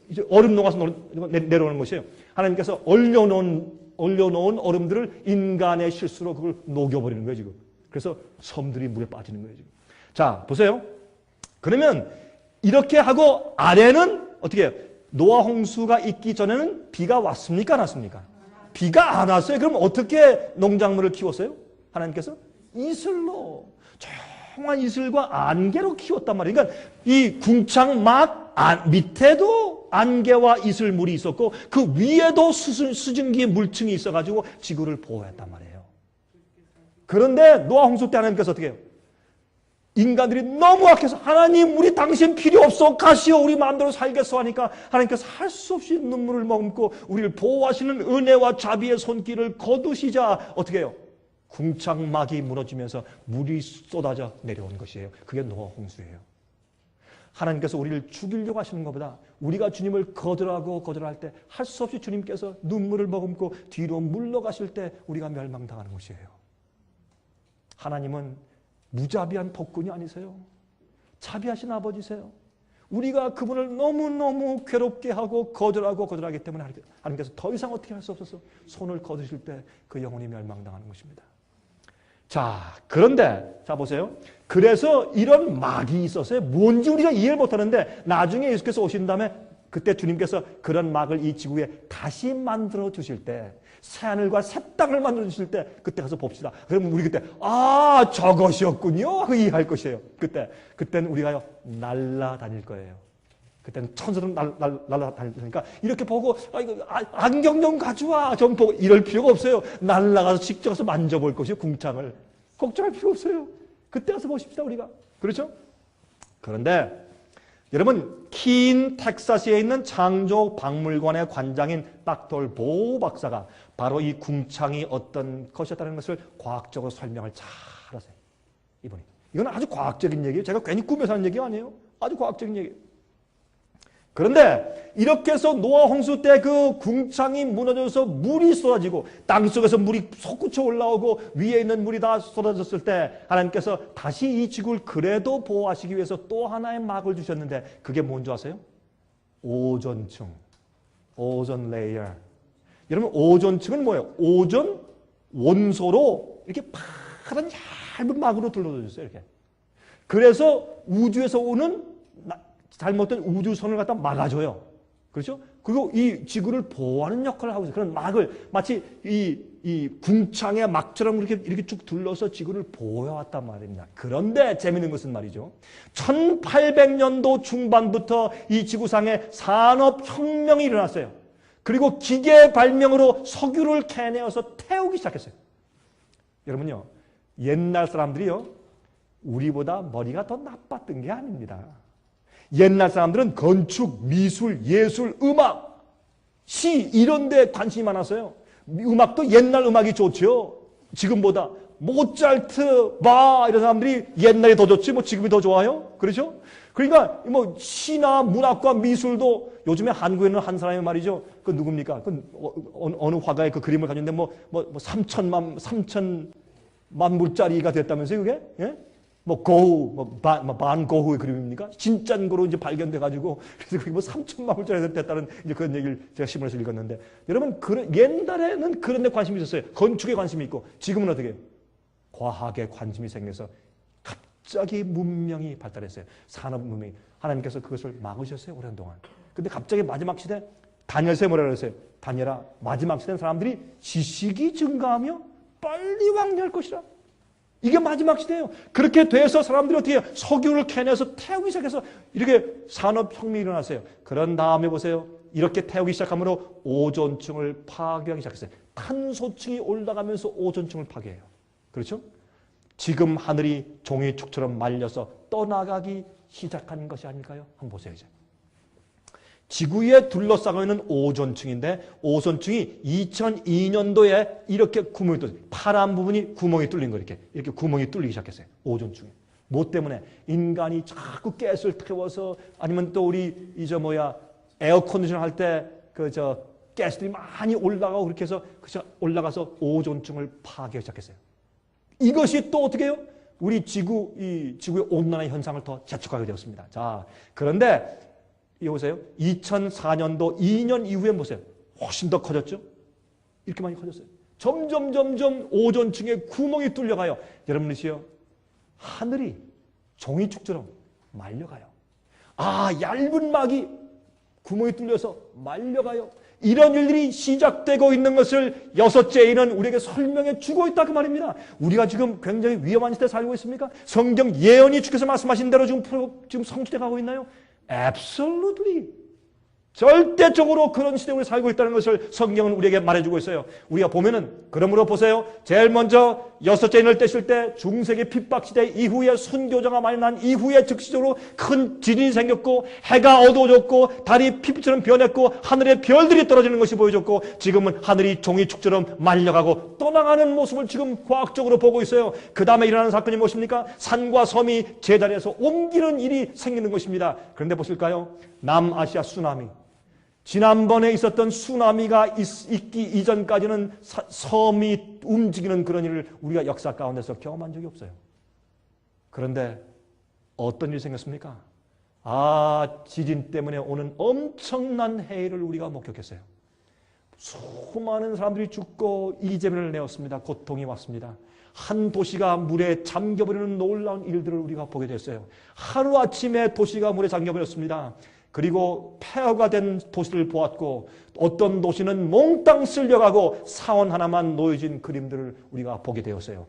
이제 얼음 녹아서 내려오는 것이에요. 하나님께서 얼려놓은 얼음들을 인간의 실수로 그걸 녹여버리는 거예요, 지금. 그래서 섬들이 물에 빠지는 거예요, 지금. 자, 보세요. 그러면 이렇게 하고 아래는 어떻게 해요? 노아 홍수가 있기 전에는 비가 왔습니까? 안 왔습니까? 비가 안 왔어요. 그럼 어떻게 농작물을 키웠어요? 하나님께서 이슬로 조용한 이슬과 안개로 키웠단 말이에요. 그러니까 이 궁창 막 밑에도 안개와 이슬물이 있었고 그 위에도 수증기 물층이 있어가지고 지구를 보호했단 말이에요. 그런데 노아 홍수 때 하나님께서 어떻게 해요? 인간들이 너무 악해서 하나님 우리 당신 필요 없어 가시오 우리 마음대로 살겠어 하니까 하나님께서 할 수 없이 눈물을 머금고 우리를 보호하시는 은혜와 자비의 손길을 거두시자 어떻게 해요? 궁창막이 무너지면서 물이 쏟아져 내려온 것이에요. 그게 노아 홍수예요. 하나님께서 우리를 죽이려고 하시는 것보다 우리가 주님을 거절할 때 할 수 없이 주님께서 눈물을 머금고 뒤로 물러가실 때 우리가 멸망당하는 것이에요. 하나님은 무자비한 폭군이 아니세요. 자비하신 아버지세요. 우리가 그분을 너무너무 괴롭게 하고 거절하기 때문에 하나님께서 더 이상 어떻게 할 수 없어서 손을 거두실 때 그 영혼이 멸망당하는 것입니다. 자, 그런데 자 보세요. 그래서 이런 막이 있었어요. 뭔지 우리가 이해를 못하는데 나중에 예수께서 오신 다음에 그때 주님께서 그런 막을 이 지구에 다시 만들어 주실 때 새하늘과 새 땅을 만들어 주실 때 그때 가서 봅시다. 그러면 우리 그때 저것이었군요 그 이해할 것이에요. 그때는 우리가요 날아다닐 거예요. 그때는 천사들은 날아다니니까 이렇게 보고 이거 안경 좀 가져와 좀 보고 이럴 필요가 없어요. 날아가서 직접 가서 만져볼 것이요 궁창을 걱정할 필요 없어요. 그때 가서 보십시다 우리가. 그렇죠? 그런데 여러분 킨 텍사스에 있는 창조 박물관의 관장인 닥터 보 박사가 바로 이 궁창이 어떤 것이었다는 것을 과학적으로 설명을 잘 하세요. 이분이. 이건 아주 과학적인 얘기예요. 제가 괜히 꾸며서 하는 얘기가 아니에요. 아주 과학적인 얘기예요. 그런데 이렇게 해서 노아 홍수 때 그 궁창이 무너져서 물이 쏟아지고 땅속에서 물이 솟구쳐 올라오고 위에 있는 물이 다 쏟아졌을 때 하나님께서 다시 이 지구를 그래도 보호하시기 위해서 또 하나의 막을 주셨는데 그게 뭔지 아세요? 오존층. 오존 레이어. 여러분 오존층은 뭐예요? 오존 원소로 이렇게 파란 얇은 막으로 둘러져 있어요. 이렇게. 그래서 우주에서 오는 잘못된 우주선을 갖다 막아줘요. 그렇죠? 그리고 이 지구를 보호하는 역할을 하고 있어요. 그런 막을 마치 이 궁창의 막처럼 이렇게 쭉 둘러서 지구를 보호해왔단 말입니다. 그런데 재미있는 것은 말이죠. 1800년도 중반부터 이 지구상에 산업혁명이 일어났어요. 그리고 기계 발명으로 석유를 캐내어서 태우기 시작했어요. 여러분요, 옛날 사람들이요, 우리보다 머리가 더 나빴던 게 아닙니다. 옛날 사람들은 건축, 미술, 예술, 음악, 시 이런 데 관심이 많았어요. 음악도 옛날 음악이 좋죠. 지금보다. 모차르트, 바 이런 사람들이 옛날에 더 좋지 뭐 지금이 더 좋아요? 그렇죠? 그러니까 뭐 시나 문학과 미술도 요즘에 한국에는 한 사람이 말이죠. 그 누굽니까? 어느 화가의 그 그림을 가졌는데 뭐 3천만 불짜리가 됐다면서요, 그게? 예? 뭐 고흐, 반 고흐의 그림입니까? 진짠거로 이제 발견돼가지고 그래서 그게 뭐 3천만 불짜리 됐다는 이제 그런 얘기를 제가 신문에서 읽었는데, 여러분 옛날에는 그런 데 관심이 있었어요. 건축에 관심이 있고. 지금은 어떻게 해요? 과학에 관심이 생겨서 갑자기 문명이 발달했어요. 산업 문명이. 하나님께서 그것을 막으셨어요, 오랜 동안. 근데 갑자기 마지막 시대 다니엘서에 뭐라 그랬어요? 다니엘아, 마지막 시대는 사람들이 지식이 증가하며 빨리 왕래할 것이라. 이게 마지막 시대예요. 그렇게 돼서 사람들이 어떻게 해요? 석유를 캐내서 태우기 시작해서 이렇게 산업혁명이 일어났어요. 그런 다음에 보세요. 이렇게 태우기 시작하므로 오존층을 파괴하기 시작했어요. 탄소층이 올라가면서 오존층을 파괴해요. 그렇죠? 지금 하늘이 종이축처럼 말려서 떠나가기 시작한 것이 아닐까요? 한번 보세요, 이제. 지구에 둘러싸고 있는 오존층인데, 오존층이 2002년도에 이렇게 구멍이 뚫린, 파란 부분이 구멍이 뚫린 거, 이렇게 구멍이 뚫리기 시작했어요. 오존층이. 뭐 때문에? 인간이 자꾸 가스를 태워서, 아니면 또 우리 에어컨디션 할 때 가스들이 많이 올라가고 그렇게 해서 올라가서 오존층을 파괴하기 시작했어요. 이것이 또 어떻게 해요? 우리 지구의 온난화 현상을 더 재촉하게 되었습니다. 자, 그런데 이거 보세요. 2004년도 2년 이후에 보세요. 훨씬 더 커졌죠? 이렇게 많이 커졌어요. 점점 오존층에 구멍이 뚫려가요. 여러분이시요, 하늘이 종이축처럼 말려가요. 아, 얇은 막이 구멍이 뚫려서 말려가요. 이런 일들이 시작되고 있는 것을 여섯째 일은 우리에게 설명해 주고 있다 그 말입니다. 우리가 지금 굉장히 위험한 시대에 살고 있습니까? 성경 예언이 주께서 말씀하신 대로 지금 성취돼 가고 있나요? Absolutely. 절대적으로 그런 시대에 우리 살고 있다는 것을 성경은 우리에게 말해주고 있어요. 우리가 보면은, 그러므로 보세요. 제일 먼저 여섯째 인을 떼실 때 중세기 핍박시대 이후에 순교자가 많이 난 이후에 즉시적으로 큰 지진이 생겼고, 해가 어두워졌고, 달이 피피처럼 변했고, 하늘에 별들이 떨어지는 것이 보여졌고, 지금은 하늘이 종이축처럼 말려가고 떠나가는 모습을 지금 과학적으로 보고 있어요. 그 다음에 일어나는 사건이 무엇입니까? 산과 섬이 제자리에서 옮기는 일이 생기는 것입니다. 그런데 보실까요? 남아시아 쓰나미. 지난번에 있었던 쓰나미가 있기 이전까지는 섬이 움직이는 그런 일을 우리가 역사 가운데서 경험한 적이 없어요. 그런데 어떤 일이 생겼습니까? 지진 때문에 오는 엄청난 해를 우리가 목격했어요. 수많은 사람들이 죽고 이재민을 내었습니다. 고통이 왔습니다. 한 도시가 물에 잠겨버리는 놀라운 일들을 우리가 보게 됐어요. 하루아침에 도시가 물에 잠겨버렸습니다. 그리고 폐허가 된 도시를 보았고, 어떤 도시는 몽땅 쓸려가고 사원 하나만 놓여진 그림들을 우리가 보게 되었어요.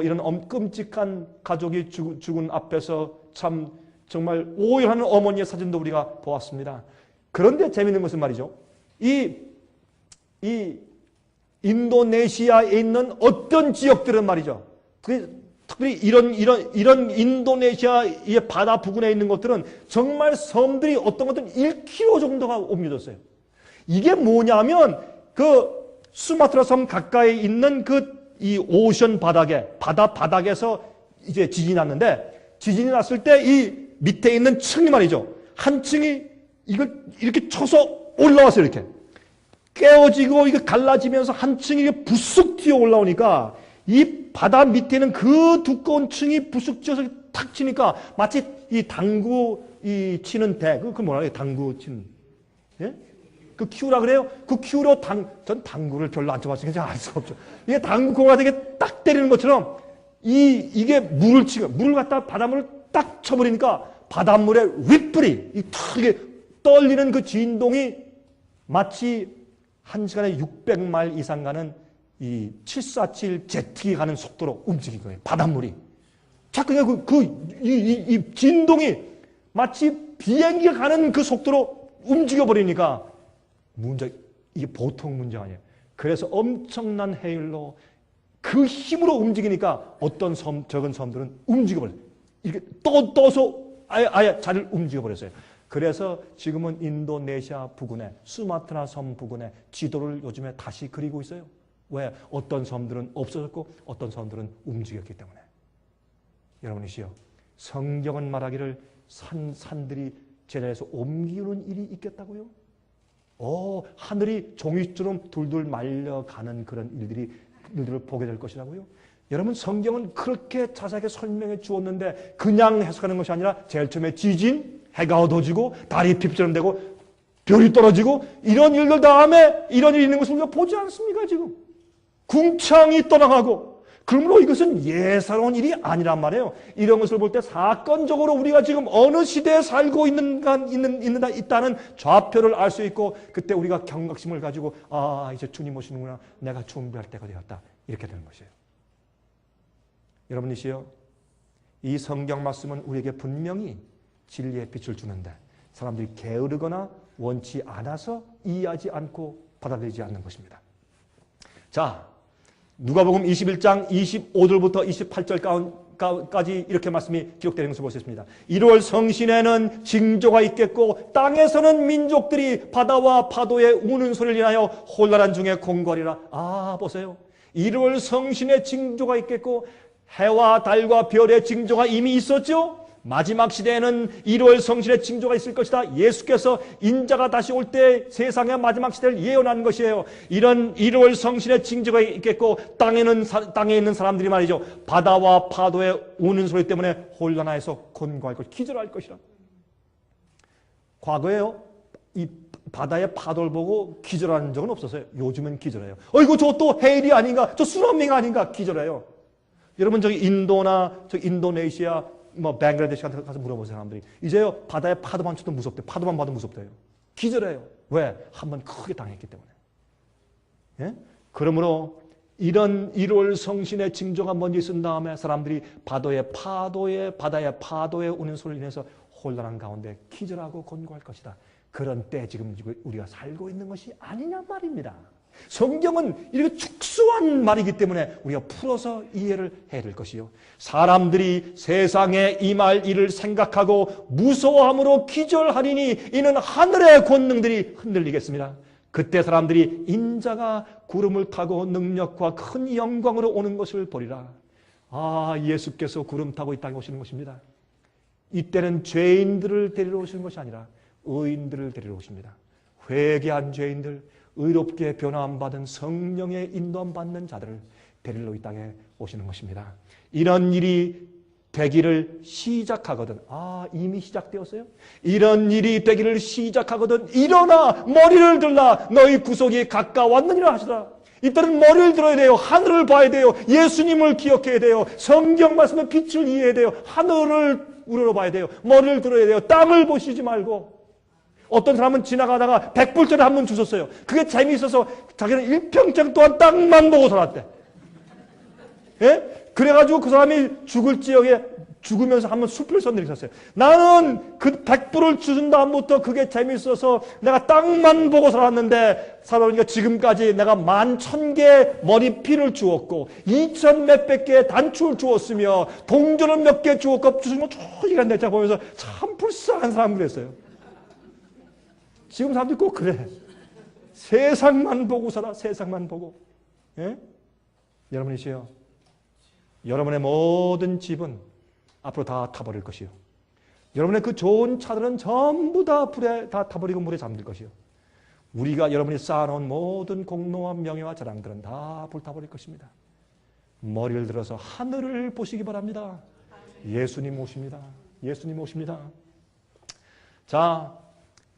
이런 끔찍한 가족이 죽은 앞에서 참 정말 오열하는 어머니의 사진도 우리가 보았습니다. 그런데 재미있는 것은 말이죠. 이 인도네시아에 있는 어떤 지역들은 말이죠. 특별히 이런 인도네시아의 바다 부근에 있는 것들은 정말 섬들이 어떤 것들은 1km 정도가 옮겨졌어요. 이게 뭐냐면 그 수마트라 섬 가까이 있는 이 오션 바다 바닥에서 이제 지진이 났는데, 지진이 났을 때 이 밑에 있는 층이 말이죠. 한 층이 이걸 이렇게 쳐서 올라왔어요. 이렇게 깨어지고 이거 갈라지면서 한 층이 부쑥 튀어 올라오니까, 이 바다 밑에는 그 두꺼운 층이 부숙 쪄서 탁 치니까 마치 이 당구 치는 대, 그 뭐라 해요? 당구 치는, 예? 그 키우라 그래요? 그 키우러 전 당구를 별로 안 좋아하시니까 알 수가 없죠. 이게 당구공을 되게 딱 때리는 것처럼 이게 물을 갖다 바닷물을 딱 쳐버리니까 바닷물에 윗불이 이게 떨리는 그 진동이 마치 1시간에 600마일 이상 가는 이 747 제트기 가는 속도로 움직인 거예요. 바닷물이. 자, 그냥 이 진동이 마치 비행기가 가는 그 속도로 움직여버리니까 이게 보통 문제가 아니에요. 그래서 엄청난 해일로 그 힘으로 움직이니까 어떤 적은 섬들은 움직여버려요. 이렇게 떠서 아예 자리를 움직여버렸어요. 그래서 지금은 인도네시아 부근에, 수마트라 섬 부근에 지도를 요즘에 다시 그리고 있어요. 왜? 어떤 섬들은 없어졌고 어떤 섬들은 움직였기 때문에. 여러분이시여, 성경은 말하기를 산들이 제자리에서 옮기는 일이 있겠다고요? 하늘이 종이처럼 둘둘 말려가는 그런 일들을 보게 될 것이라고요? 여러분, 성경은 그렇게 자세하게 설명해 주었는데 그냥 해석하는 것이 아니라 제일 처음에 지진, 해가 어두워지고 달이 핍처럼 되고 별이 떨어지고 이런 일들 다음에 이런 일이 있는 것을 우리가 보지 않습니까? 지금 궁창이 떠나가고, 그러므로 이것은 예사로운 일이 아니란 말이에요. 이런 것을 볼 때 사건적으로 우리가 지금 어느 시대에 살고 있다는 좌표를 알 수 있고, 그때 우리가 경각심을 가지고 이제 주님 오시는구나, 내가 준비할 때가 되었다, 이렇게 되는 것이에요. 여러분이시여, 이 성경 말씀은 우리에게 분명히 진리의 빛을 주는데 사람들이 게으르거나 원치 않아서 이해하지 않고 받아들이지 않는 것입니다. 자, 누가복음 21장 25절부터 28절까지 이렇게 말씀이 기록되는 것을 볼 수 있습니다. 1월 성신에는 징조가 있겠고 땅에서는 민족들이 바다와 파도의 우는 소리를 인하여 혼란한 중에 공고하리라. 보세요. 1월 성신의 징조가 있겠고 해와 달과 별의 징조가 이미 있었죠. 마지막 시대에는 1월 성신의 징조가 있을 것이다. 예수께서 인자가 다시 올 때 세상의 마지막 시대를 예언한 것이에요. 이런 1월 성신의 징조가 있겠고 땅에 있는 사람들이 말이죠, 바다와 파도의 우는 소리 때문에 혼란해서 곤고할 것, 기절할 것이라. 과거에요, 이 바다의 파도를 보고 기절하는 적은 없었어요. 요즘은 기절해요. 이거 저 또 해일이 아닌가, 저 쓰나미가 아닌가 기절해요. 여러분, 저기 인도나 인도네시아, 벵글라데시 같은 데 가서 물어보세요. 사람들이 이제요, 바다에 파도만 쳐도 무섭대요. 파도만 봐도 무섭대요. 기절해요. 왜? 한번 크게 당했기 때문에. 예? 그러므로 이런 1월 성신의 징조가 먼저 있은 다음에 사람들이 바다의 파도에 우는 소리를 인해서 혼란한 가운데 기절하고 곤고할 것이다. 그런 때 지금 우리가 살고 있는 것이 아니냐 말입니다. 성경은 이렇게 축소한 말이기 때문에 우리가 풀어서 이해를 해야 될 것이요, 사람들이 세상에 임할 일을 생각하고 무서워함으로 기절하리니 이는 하늘의 권능들이 흔들리겠습니다. 그때 사람들이 인자가 구름을 타고 능력과 큰 영광으로 오는 것을 보리라. 예수께서 구름 타고 이 땅에 오시는 것입니다. 이때는 죄인들을 데리러 오시는 것이 아니라 의인들을 데리러 오십니다. 회개한 죄인들, 의롭게 변화받은 성령의 인도함 받는 자들을 데리러 이 땅에 오시는 것입니다. 이런 일이 되기를 시작하거든. 이미 시작되었어요? 이런 일이 되기를 시작하거든 일어나 머리를 들라, 너희 구속이 가까웠느니라 하시라. 이때는 머리를 들어야 돼요. 하늘을 봐야 돼요. 예수님을 기억해야 돼요. 성경 말씀의 빛을 이해해야 돼요. 하늘을 우러러봐야 돼요. 머리를 들어야 돼요. 땅을 보시지 말고. 어떤 사람은 지나가다가 100불짜리 한 번 주셨어요. 그게 재미있어서 자기는 일평생 동안 땅만 보고 살았대. 예? 그래가지고 그 사람이 죽을 지역에 죽으면서 한번 수필을 써내리셨어요. 나는 그 100불을 주신 다음부터 그게 재미있어서 내가 땅만 보고 살았는데, 살아보니까 지금까지 내가 11,000개 머리핀을 주었고 2,000 몇백 개의 단추를 주었으며 동전을 몇 개 주었고 주신 저기가 내자 보면서 참 불쌍한 사람 그랬어요. 지금 사람들이 꼭 그래. 세상만 보고 살아. 세상만 보고. 예? 여러분이시여, 여러분의 모든 집은 앞으로 다 타버릴 것이요, 여러분의 그 좋은 차들은 전부 다 불에 다 타버리고 물에 잠들 것이요, 우리가 여러분이 쌓아놓은 모든 공로와 명예와 자랑들은 다 불타버릴 것입니다. 머리를 들어서 하늘을 보시기 바랍니다. 예수님 오십니다. 예수님 오십니다. 자,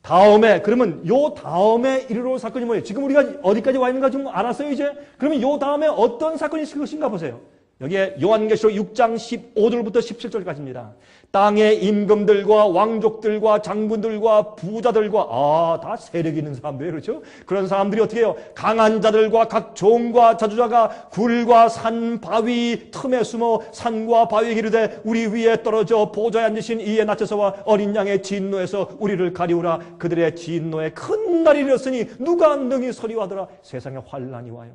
다음에, 그러면 요 다음에 이르러 올 사건이 뭐예요? 지금 우리가 어디까지 와 있는가 좀 알았어요, 이제? 그러면 요 다음에 어떤 사건이 있을 것인가 보세요. 여기에 요한계시록 6장 15절부터 17절까지입니다. 땅의 임금들과 왕족들과 장군들과 부자들과 다 세력이 있는 사람들이에요. 그렇죠? 그런 사람들이 어떻게 해요? 강한 자들과 각 종과 자주자가 굴과 산 바위 틈에 숨어 산과 바위에 이르되 우리 위에 떨어져 보좌에 앉으신 이에 낮춰서와 어린 양의 진노에서 우리를 가리우라. 그들의 진노에 큰 날이 이르렀으니 누가 능히 서리하더라. 세상에 환란이 와요.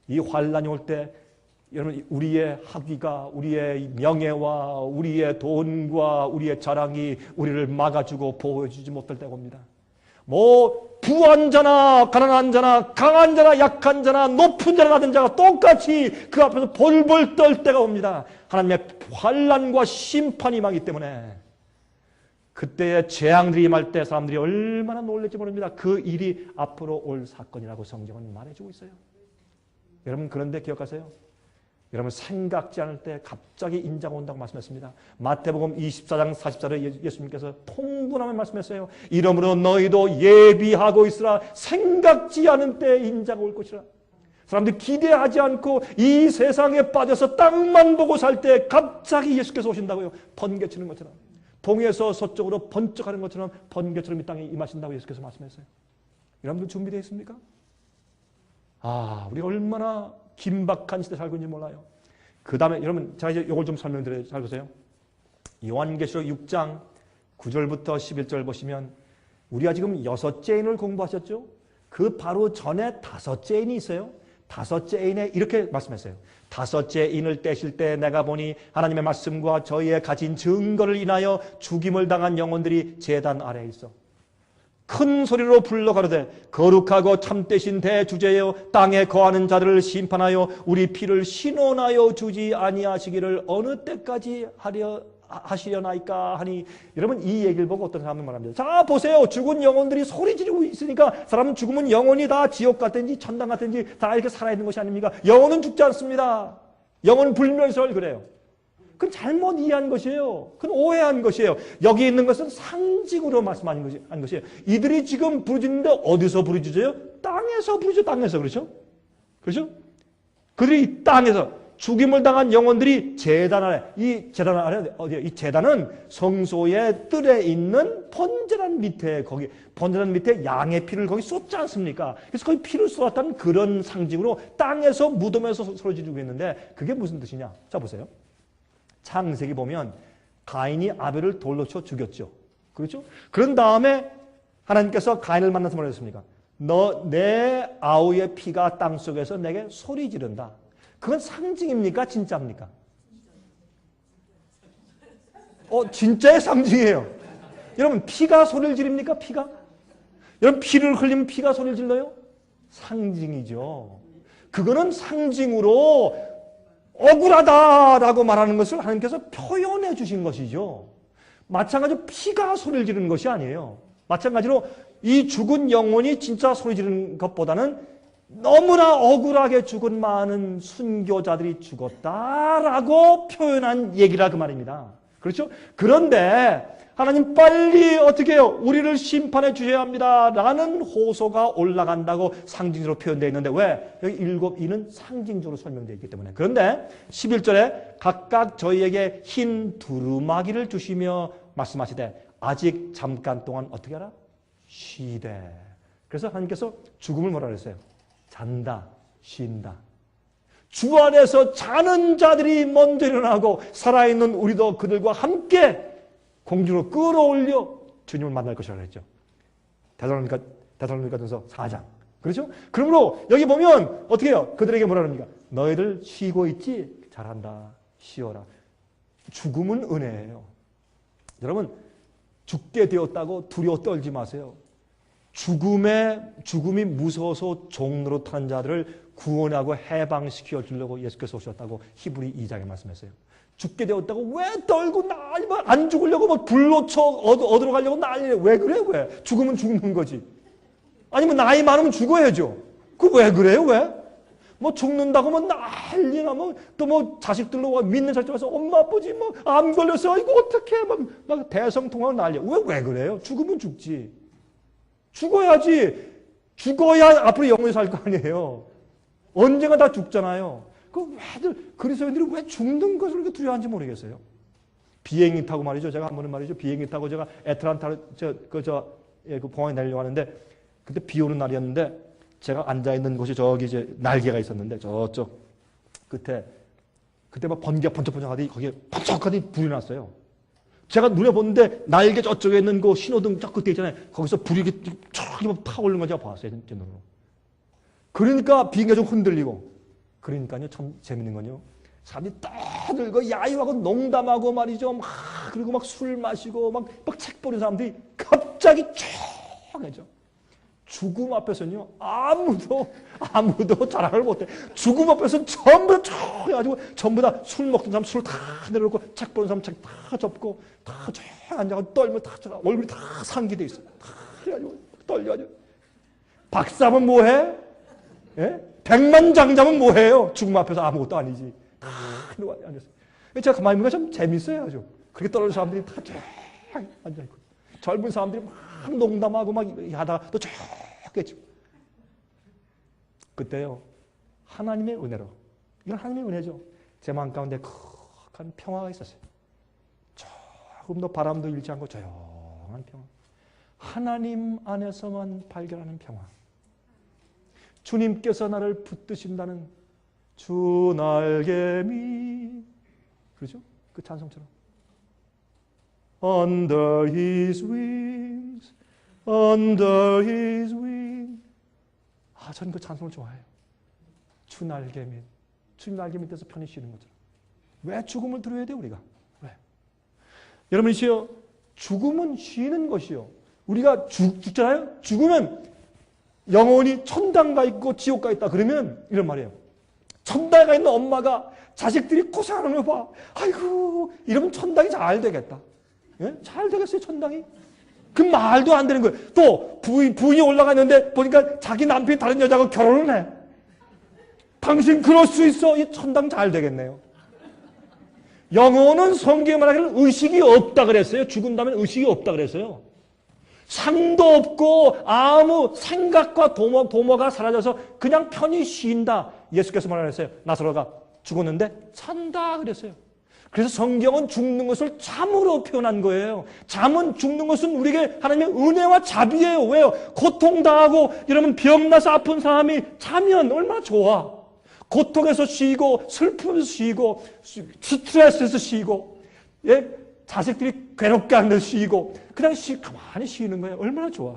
이 환란이 올 때 여러분, 우리의 학위가, 우리의 명예와 우리의 돈과 우리의 자랑이 우리를 막아주고 보호해주지 못할 때가 옵니다. 뭐 부한 자나 가난한 자나 강한 자나 약한 자나 높은 자나 낮은 자가 똑같이 그 앞에서 벌벌 떨 때가 옵니다. 하나님의 환란과 심판이 임하기 때문에 그때의 재앙들이 임할 때 사람들이 얼마나 놀랄지 모릅니다. 그 일이 앞으로 올 사건이라고 성경은 말해주고 있어요. 여러분, 그런데 기억하세요. 여러분, 생각지 않을 때 갑자기 인자가 온다고 말씀했습니다. 마태복음 24장 44절에 예수님께서 통분하며 말씀했어요. 이러므로 너희도 예비하고 있으라. 생각지 않은 때 인자가 올 것이라. 사람들이 기대하지 않고 이 세상에 빠져서 땅만 보고 살 때 갑자기 예수께서 오신다고요. 번개치는 것처럼. 동에서 서쪽으로 번쩍하는 것처럼 번개처럼 이 땅에 임하신다고 예수께서 말씀했어요. 여러분들 준비되어 있습니까? 우리 얼마나 긴박한 시대 살고 있는지 몰라요. 그 다음에 여러분, 제가 이제 이걸 좀 설명드려요. 잘 보세요. 요한계시록 6장 9절부터 11절 보시면 우리가 지금 6째 인을 공부하셨죠? 그 바로 전에 5째 인이 있어요. 5째 인에 이렇게 말씀했어요. 5째 인을 떼실 때 내가 보니 하나님의 말씀과 저희의 가진 증거를 인하여 죽임을 당한 영혼들이 제단 아래에 있어 큰 소리로 불러 가로되 거룩하고 참되신 대주제여 땅에 거하는 자들을 심판하여 우리 피를 신원하여 주지 아니하시기를 어느 때까지 하시려나이까 하니. 여러분, 이 얘기를 보고 어떤 사람은 말합니다. 자, 보세요. 죽은 영혼들이 소리 지르고 있으니까 사람은 죽으면 영혼이 다 지옥 같든지 천당 같든지 다 이렇게 살아있는 것이 아닙니까? 영혼은 죽지 않습니다. 영혼 불멸설 그래요. 그건 잘못 이해한 것이에요. 그건 오해한 것이에요. 여기 있는 것은 상징으로 말씀하는 것이에요. 이들이 지금 부르짖는데 어디서 부르짖어요? 땅에서 부르짖어요. 땅에서. 그렇죠? 그렇죠? 그들이 땅에서 죽임을 당한 영혼들이 제단 아래, 이 제단 아래 어디요? 이 제단은 성소의 뜰에 있는 번제단 밑에, 거기 번제단 밑에 양의 피를 거기 쏟지 않습니까? 그래서 거기 피를 쏟았다는 그런 상징으로 땅에서 무덤에서 소리 지르고 있는데 그게 무슨 뜻이냐? 자, 보세요. 창세기 보면 가인이 아벨을 돌로 쳐 죽였죠. 그렇죠? 그런 다음에 하나님께서 가인을 만나서 뭐라 했습니까? 너 내 아우의 피가 땅속에서 내게 소리 지른다. 그건 상징입니까? 진짜입니까? 진짜의 상징이에요. 여러분, 피가 소리를 지릅니까? 피가? 여러분, 피를 흘리면 피가 소리를 질러요? 상징이죠. 그거는 상징으로 억울하다라고 말하는 것을 하나님께서 표현해 주신 것이죠. 마찬가지로 피가 소리를 지르는 것이 아니에요. 마찬가지로 이 죽은 영혼이 진짜 소리 지르는 것보다는 너무나 억울하게 죽은 많은 순교자들이 죽었다라고 표현한 얘기라 그 말입니다. 그렇죠? 그런데 하나님 빨리 어떻게 해요? 우리를 심판해 주셔야 합니다. 라는 호소가 올라간다고 상징적으로 표현되어 있는데 왜? 여기 7인은 상징적으로 설명되어 있기 때문에. 그런데 11절에 각각 저희에게 흰 두루마기를 주시며 말씀하시되 아직 잠깐 동안 어떻게 하라? 쉬되. 그래서 하나님께서 죽음을 뭐라 그랬어요? 잔다, 쉰다. 주 안에서 자는 자들이 먼저 일어나고 살아있는 우리도 그들과 함께 공중으로 끌어올려 주님을 만날 것이라고 했죠. 데살로니가전서 4장. 그렇죠? 그러므로 여기 보면 어떻게 해요? 그들에게 뭐라 합니까? 너희들 쉬고 있지? 잘한다. 쉬어라. 죽음은 은혜예요. 여러분, 죽게 되었다고 두려워 떨지 마세요. 죽음이 무서워서 종로로 타는 자들을 구원하고 해방시켜 주려고 예수께서 오셨다고 히브리 2장에 말씀했어요. 죽게 되었다고 왜 떨고 난리만 안 죽으려고 뭐 불로 쳐 얻으러 가려고 난리래. 왜 그래? 왜? 죽으면 죽는 거지. 아니면 나이 많으면 죽어야죠. 그 왜 그래요? 왜? 뭐 죽는다고 뭐 난리나 또 뭐 자식들로 믿는 자식 와서 엄마 아버지 뭐 암 걸렸어. 이거 어떡해? 막 대성통곡 난리야. 왜 그래요? 죽으면 죽지. 죽어야지. 죽어야 앞으로 영원히 살 거 아니에요. 언젠가 다 죽잖아요. 왜들 그리스도인들이 왜 죽는 것을 그렇게 두려워하는지 모르겠어요. 비행기 타고 말이죠. 제가 한 번은 말이죠. 비행기 타고 제가 애틀란타 그 공항에 내려고 하는데 그때 비 오는 날이었는데 제가 앉아 있는 곳이 저기 이제 날개가 있었는데 저쪽 끝에 그때 막 번개가 번쩍번쩍하더니 거기에 번쩍하더니 불이 났어요. 제가 눈에 보는데 날개 저쪽에 있는 그 신호등 저 끝에 있잖아요. 거기서 불이 이렇게 쫙 타오르는 걸 제가 봤어요. 제 눈으로. 그러니까 비행기가 좀 흔들리고. 그러니까요. 참 재밌는 건요. 사람들이 떠들고 야유하고 농담하고 말이죠. 막 그리고 막 술 마시고 막 책 보는 사람들이 갑자기 조용해져. 죽음 앞에서는요. 아무도 자랑을 못해. 죽음 앞에서는 전부 다 조용해가지고 전부 다 술 먹던 사람 술 다 내려놓고 책 보는 사람 책 다 접고 다 조용히 앉아가지고 떨면 다 얼굴이 다 상기돼 있어. 다 그래가지고 떨려가지고. 박사면 뭐해? 예? 백만장자면 뭐해요? 죽음 앞에서 아무것도 아니지. 다 그러고 앉았어요. 제가 가만히 보니까 좀 재밌어요. 아주. 그렇게 떨어진 사람들이 다 조용히 앉아있고 젊은 사람들이 막 농담하고 막 하다가 또 조용했죠. 그때요. 하나님의 은혜로 이건 하나님의 은혜죠. 제 마음 가운데 큰 평화가 있었어요. 조금도 바람도 일지 않고 조용한 평화. 하나님 안에서만 발견하는 평화. 주님께서 나를 붙드신다는 주 날개미. 그렇죠? 그 찬송처럼. Under his wings, under his wings. 저는 그 찬송을 좋아해요. 주 날개 밑. 주님 날개 밑에서 편히 쉬는 것처럼. 왜 죽음을 두려워야 돼요, 우리가? 왜? 여러분이시여, 죽음은 쉬는 것이요. 우리가 죽잖아요? 죽으면 영혼이 천당 가 있고 지옥 가 있다. 그러면 이런 말이에요. 천당에 가 있는 엄마가 자식들이 고생하는 거 봐. 아이고, 이러면 천당이 잘 되겠다. 예? 잘 되겠어요, 천당이? 그 말도 안 되는 거예요. 또 부인이 올라가 있는데 보니까 자기 남편이 다른 여자하고 결혼을 해. 당신 그럴 수 있어. 이 천당 잘 되겠네요. 영혼은 성경에 말하기를 의식이 없다 그랬어요. 죽은 다음에 의식이 없다 그랬어요. 상도 없고 아무 생각과 도모가 사라져서 그냥 편히 쉰다. 예수께서 말하셨어요. 나사로가 죽었는데 산다 그랬어요. 그래서 성경은 죽는 것을 잠으로 표현한 거예요. 잠은 죽는 것은 우리에게 하나님의 은혜와 자비예요. 왜요? 고통당하고 여러분 병나서 아픈 사람이 자면 얼마나 좋아. 고통에서 쉬고 슬픔에서 쉬고 스트레스에서 쉬고 자식들이 괴롭게 하는 데서 쉬고 그냥 가만히 쉬는 거예요. 얼마나 좋아.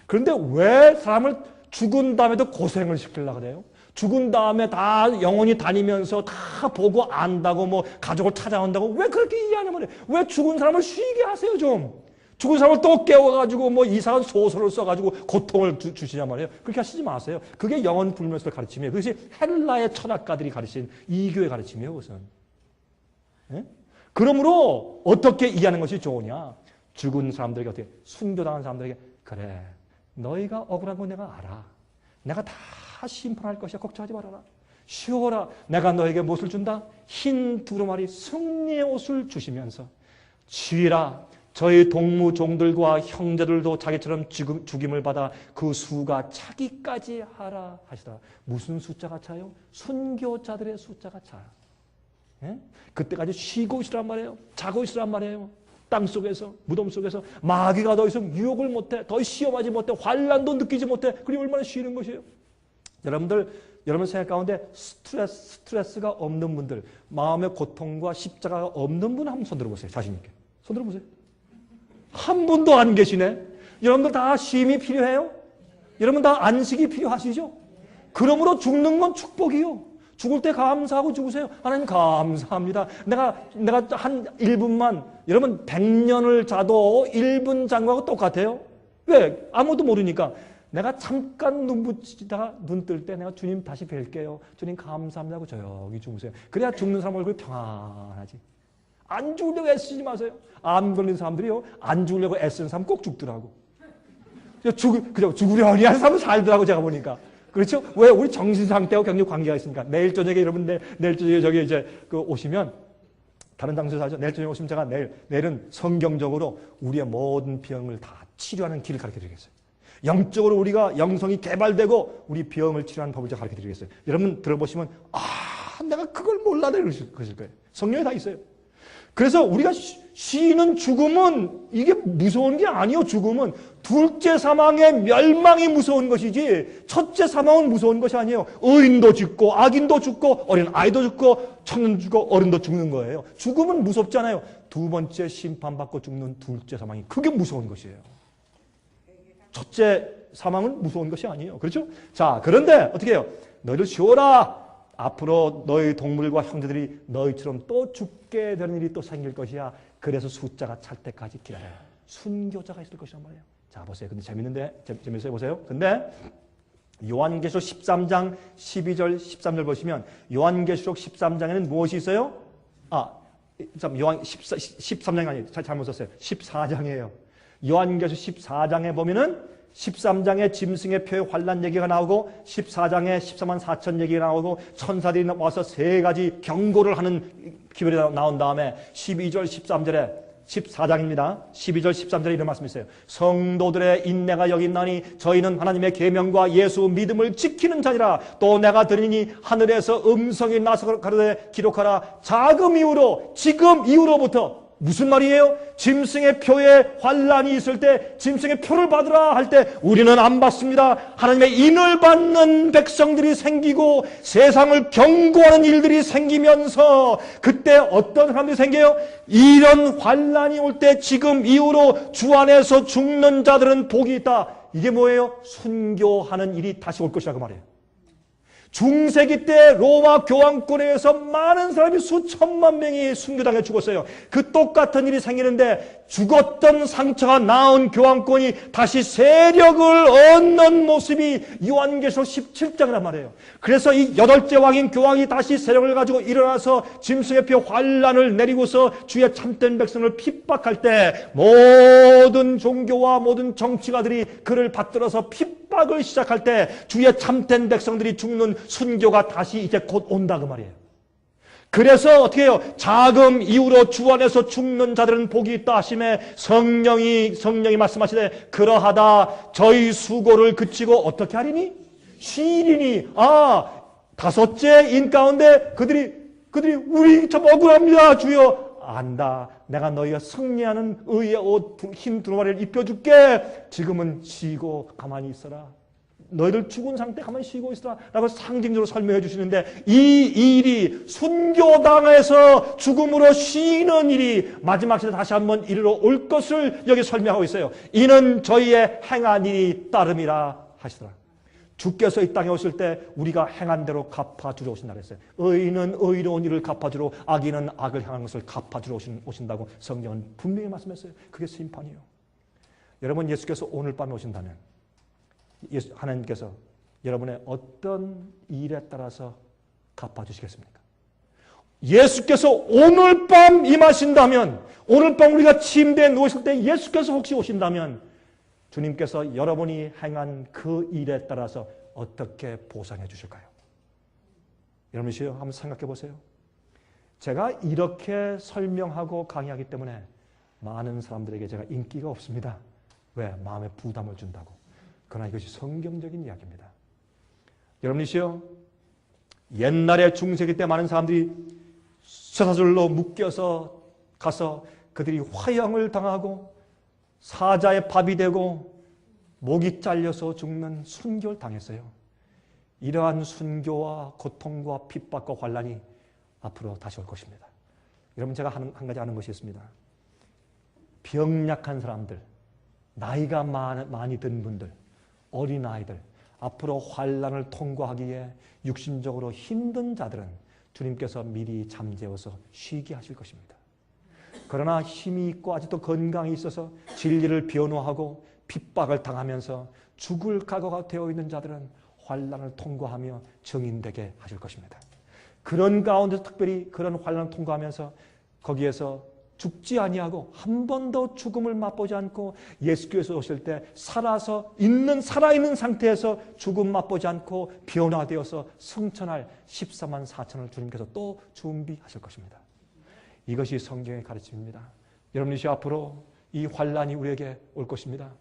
그런데 왜 사람을 죽은 다음에도 고생을 시키려고 그래요? 죽은 다음에 다 영혼이 다니면서 다 보고 안다고 뭐 가족을 찾아온다고 왜 그렇게 이해하는 말이에요? 왜 죽은 사람을 쉬게 하세요 좀. 죽은 사람을 또 깨워가지고 뭐 이상한 소설을 써가지고 고통을 주시냐 말이에요. 그렇게 하시지 마세요. 그게 영혼 불멸설 가르침이에요. 그것이 헬라의 철학가들이 가르친 이교의 가르침이에요. 그것은. 예? 그러므로 어떻게 이해하는 것이 좋으냐. 죽은 사람들에게 어떻게 순교당한 사람들에게 그래 너희가 억울한 거 내가 알아. 내가 다 심판할 것이야. 걱정하지 말아라. 쉬어라. 내가 너에게 무엇을 준다? 흰 두루마리 승리의 옷을 주시면서 쉬라. 저희 동무종들과 형제들도 자기처럼 죽임을 받아 그 수가 차기까지 하라 하시다. 무슨 숫자가 차요? 순교자들의 숫자가 차. 예? 그때까지 쉬고 있으란 말이에요. 자고 있으란 말이에요. 땅속에서 무덤 속에서 마귀가 더 이상 유혹을 못해. 더 시험하지 못해. 환난도 느끼지 못해. 그리고 얼마나 쉬는 것이에요. 여러분 생각 가운데 스트레스가 없는 분들, 마음의 고통과 십자가가 없는 분 한번 손 들어보세요. 자신 있게. 손 들어보세요. 한 분도 안 계시네. 여러분들 다 쉼이 필요해요? 여러분 다 안식이 필요하시죠? 그러므로 죽는 건 축복이요. 죽을 때 감사하고 죽으세요. 하나님 감사합니다. 내가 한 1분만 여러분 100년을 자도 1분 잔 거하고 똑같아요. 왜? 아무도 모르니까. 내가 잠깐 눈 붙이다가 눈 뜰 때 내가 주님 다시 뵐게요. 주님 감사합니다 하고 조용히 죽으세요. 그래야 죽는 사람 얼굴이 평안하지. 안 죽으려고 애쓰지 마세요. 암 걸린 사람들이요. 안 죽으려고 애쓰는 사람 꼭 죽더라고. 그죠? 죽으려니 하는 사람은 살더라고 제가 보니까. 그렇죠? 왜? 우리 정신 상태하고 굉장히 관계가 있으니까. 내일 저녁에 여러분 내일 저녁에 저기 이제 오시면 다른 장소에서 하죠. 내일 저녁에 오시면 제가 내일은 성경적으로 우리의 모든 병을 다 치료하는 길을 가르쳐 드리겠어요. 영적으로 우리가 영성이 개발되고 우리 병을 치료하는 법을 제가 가르쳐 드리겠어요. 여러분 들어보시면 내가 그걸 몰라내 그러실 거예요. 성경에 다 있어요. 그래서 우리가 쉬는 죽음은 이게 무서운 게 아니요. 죽음은 둘째 사망의 멸망이 무서운 것이지 첫째 사망은 무서운 것이 아니에요. 의인도 죽고 악인도 죽고 어린 아이도 죽고 청년 죽고 어른도 죽는 거예요. 죽음은 무섭잖아요. 두 번째 심판받고 죽는 둘째 사망이 그게 무서운 것이에요. 첫째 사망은 무서운 것이 아니에요. 그렇죠? 자, 그런데 어떻게 해요? 너희를 쉬어라. 앞으로 너희 동물과 형제들이 너희처럼 또 죽게 되는 일이 또 생길 것이야. 그래서 숫자가 찰 때까지 기다려요. 순교자가 있을 것이란 말이에요. 자, 보세요. 근데 재밌어요. 보세요. 근데 요한계시록 13장 12절 13절 보시면 요한계시록 13장에는 무엇이 있어요? 요한 13장이 아니에요. 잘못 썼어요. 14장이에요. 요한계시록 14장에 보면은 13장에 짐승의 표의 환난 얘기가 나오고 14장에 14만 4천 얘기가 나오고 천사들이 와서 세 가지 경고를 하는 기별이 나온 다음에 12절 13절에 14장입니다. 12절 13절에 이런 말씀이 있어요. 성도들의 인내가 여기 있나니 저희는 하나님의 계명과 예수 믿음을 지키는 자니라. 또 내가 들으니 하늘에서 음성이 나서 가로되 기록하라. 지금 이후로부터 무슨 말이에요? 짐승의 표에 환란이 있을 때 짐승의 표를 받으라 할 때 우리는 안 받습니다. 하나님의 인을 받는 백성들이 생기고 세상을 경고하는 일들이 생기면서 그때 어떤 사람들이 생겨요? 이런 환란이 올 때 지금 이후로 주 안에서 죽는 자들은 복이 있다. 이게 뭐예요? 순교하는 일이 다시 올 것이라고 말해요. 중세기 때 로마 교황권에 의해서 많은 사람이 수천만 명이 순교당해 죽었어요. 그 똑같은 일이 생기는데 죽었던 상처가 나은 교황권이 다시 세력을 얻는 모습이 요한계시록 17장이란 말이에요. 그래서 이 여덟째 왕인 교황이 다시 세력을 가지고 일어나서 짐승의 표 환란을 내리고서 주의 참된 백성을 핍박할 때 모든 종교와 모든 정치가들이 그를 받들어서 핍박을 시작할 때 주의 참된 백성들이 죽는 순교가 다시 이제 곧 온다 그 말이에요. 그래서 어떻게 해요? 자금 이후로 주 안에서 죽는 자들은 복이 있다 하심에 성령이 말씀하시되 그러하다 저희 수고를 그치고 어떻게 하리니? 쉬리니. 다섯째 인 가운데 그들이 우리 참 억울합니다 주여. 안다. 내가 너희가 승리하는 의의 옷 흰 두루마리를 입혀줄게. 지금은 쉬고 가만히 있어라. 너희들 죽은 상태 가만히 쉬고 있어라 라고 상징적으로 설명해 주시는데 이 일이 순교당에서 죽음으로 쉬는 일이 마지막 시대 다시 한번 이르러 올 것을 여기 설명하고 있어요. 이는 저희의 행한 일이 따름이라 하시더라. 주께서 이 땅에 오실 때 우리가 행한 대로 갚아주러 오신다고 했어요. 의인은 의로운 일을 갚아주러 악인은 악을 향한 것을 갚아주러 오신다고 성경은 분명히 말씀했어요. 그게 심판이에요. 여러분 예수께서 오늘 밤에 오신다면 하나님께서 여러분의 어떤 일에 따라서 갚아주시겠습니까? 예수께서 오늘 밤 임하신다면 오늘 밤 우리가 침대에 누워있을 때 예수께서 혹시 오신다면 주님께서 여러분이 행한 그 일에 따라서 어떻게 보상해 주실까요? 여러분이 한번 생각해 보세요. 제가 이렇게 설명하고 강의하기 때문에 많은 사람들에게 제가 인기가 없습니다. 왜? 마음에 부담을 준다고. 그러나 이것이 성경적인 이야기입니다. 여러분이시여 옛날에 중세기 때 많은 사람들이 쇠사슬로 묶여서 가서 그들이 화형을 당하고 사자의 밥이 되고 목이 잘려서 죽는 순교를 당했어요. 이러한 순교와 고통과 핍박과 환난이 앞으로 다시 올 것입니다. 여러분 제가 한 가지 아는 것이 있습니다. 병약한 사람들, 나이가 많이 든 분들, 어린아이들, 앞으로 환난을 통과하기에 육신적으로 힘든 자들은 주님께서 미리 잠재워서 쉬게 하실 것입니다. 그러나 힘이 있고 아직도 건강이 있어서 진리를 변호하고 핍박을 당하면서 죽을 각오가 되어 있는 자들은 환난을 통과하며 증인되게 하실 것입니다. 그런 가운데서 특별히 그런 환난을 통과하면서 거기에서 죽지 아니하고 한 번도 죽음을 맛보지 않고 예수께서 오실 때 살아있는 상태에서 죽음 맛보지 않고 변화되어서 승천할 14만 4천을 주님께서 또 준비하실 것입니다. 이것이 성경의 가르침입니다. 여러분이 앞으로 이 환난이 우리에게 올 것입니다.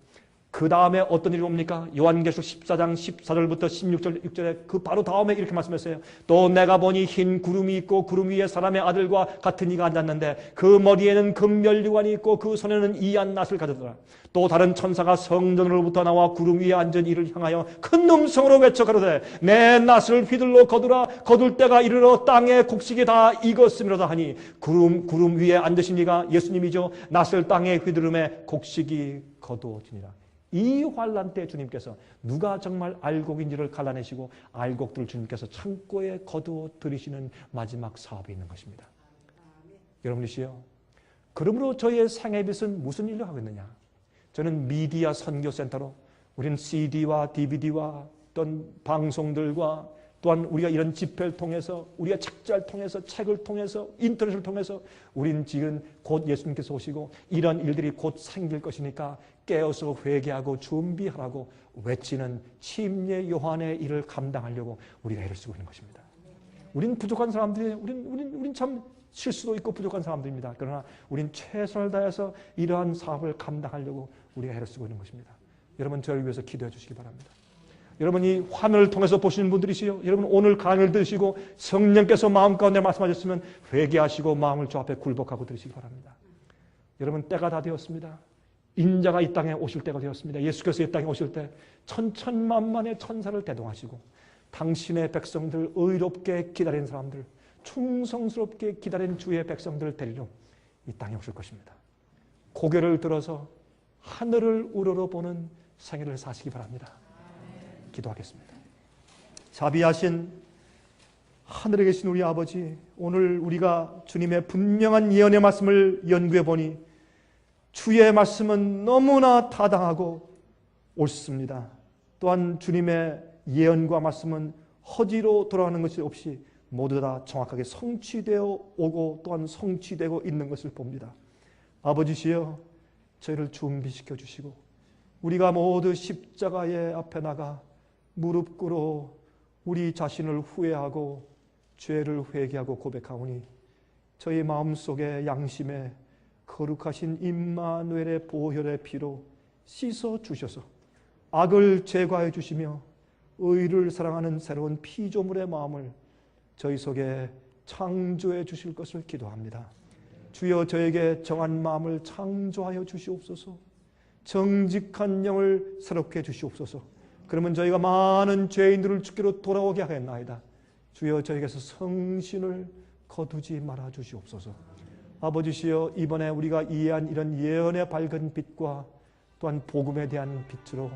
그 다음에 어떤 일이 옵니까? 요한계시록 14장 14절부터 16절 6절에 그 바로 다음에 이렇게 말씀했어요. 또 내가 보니 흰 구름이 있고 구름 위에 사람의 아들과 같은 이가 앉았는데 그 머리에는 금면류관이 있고 그 손에는 이한 낫을 가졌더라. 또 다른 천사가 성전으로부터 나와 구름 위에 앉은 이를 향하여 큰 음성으로 외쳐 가로되 내 낫을 휘둘러 거두라. 거둘 때가 이르러 땅의 곡식이 다 익었음이로다 하니 구름 위에 앉으신 이가 예수님이죠. 낫을 땅에 휘두름에 곡식이 거두어지니라. 이 환란 때 주님께서 누가 정말 알곡인지를 갈라내시고 알곡들을 주님께서 창고에 거두어 들이시는 마지막 사업이 있는 것입니다. 여러분이시여, 그러므로 저희의 생애빛은 무슨 일을 하고 있느냐? 저는 미디어 선교센터로 우리는 CD와 DVD와 어떤 방송들과 또한 우리가 이런 집회를 통해서 우리가 책자를 통해서 책을 통해서 인터넷을 통해서 우리는 지금 곧 예수님께서 오시고 이런 일들이 곧 생길 것이니까 깨어서 회개하고 준비하라고 외치는 침례 요한의 일을 감당하려고 우리가 애를 쓰고 있는 것입니다. 우린 부족한 사람들이 우린 참 실수도 있고 부족한 사람들입니다. 그러나 우린 최선을 다해서 이러한 사업을 감당하려고 우리가 애를 쓰고 있는 것입니다. 여러분 저를 위해서 기도해 주시기 바랍니다. 여러분 이 화면을 통해서 보시는 분들이시요, 여러분 오늘 강의를 들으시고 성령께서 마음 가운데 말씀하셨으면 회개하시고 마음을 주 앞에 굴복하고 들으시기 바랍니다. 여러분 때가 다 되었습니다. 인자가 이 땅에 오실 때가 되었습니다. 예수께서 이 땅에 오실 때 천천만만의 천사를 대동하시고 당신의 백성들, 의롭게 기다린 사람들, 충성스럽게 기다린 주의 백성들을 데리러 이 땅에 오실 것입니다. 고개를 들어서 하늘을 우러러보는 생애를 사시기 바랍니다. 기도하겠습니다. 자비하신 하늘에 계신 우리 아버지, 오늘 우리가 주님의 분명한 예언의 말씀을 연구해 보니 주의 말씀은 너무나 타당하고 옳습니다. 또한 주님의 예언과 말씀은 허지로 돌아가는 것이 없이 모두 다 정확하게 성취되어 오고 또한 성취되고 있는 것을 봅니다. 아버지시여, 저희를 준비시켜 주시고 우리가 모두 십자가의 앞에 나가 무릎 꿇어 우리 자신을 후회하고 죄를 회개하고 고백하오니 저희 마음속에 양심에 거룩하신 임마누엘의 보혈의 피로 씻어 주셔서 악을 제거해 주시며 의를 사랑하는 새로운 피조물의 마음을 저희 속에 창조해 주실 것을 기도합니다. 주여 저에게 정한 마음을 창조하여 주시옵소서. 정직한 영을 새롭게 해 주시옵소서. 그러면 저희가 많은 죄인들을 주께로 돌아오게 하겠나이다. 주여 저에게서 성신을 거두지 말아 주시옵소서. 아버지시여, 이번에 우리가 이해한 이런 예언의 밝은 빛과 또한 복음에 대한 빛으로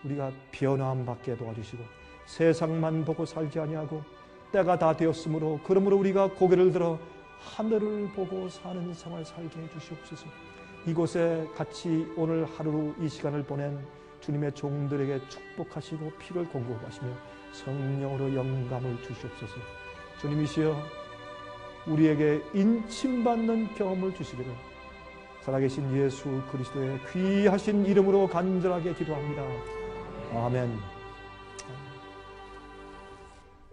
우리가 변화함 받게 도와주시고 세상만 보고 살지 아니하고 때가 다 되었으므로 그러므로 우리가 고개를 들어 하늘을 보고 사는 생활 살게 해주시옵소서. 이곳에 같이 오늘 하루 이 시간을 보낸 주님의 종들에게 축복하시고 피를 공급하시며 성령으로 영감을 주시옵소서. 주님이시여, 우리에게 인침받는 경험을 주시기를 살아계신 예수 그리스도의 귀하신 이름으로 간절하게 기도합니다. 아멘.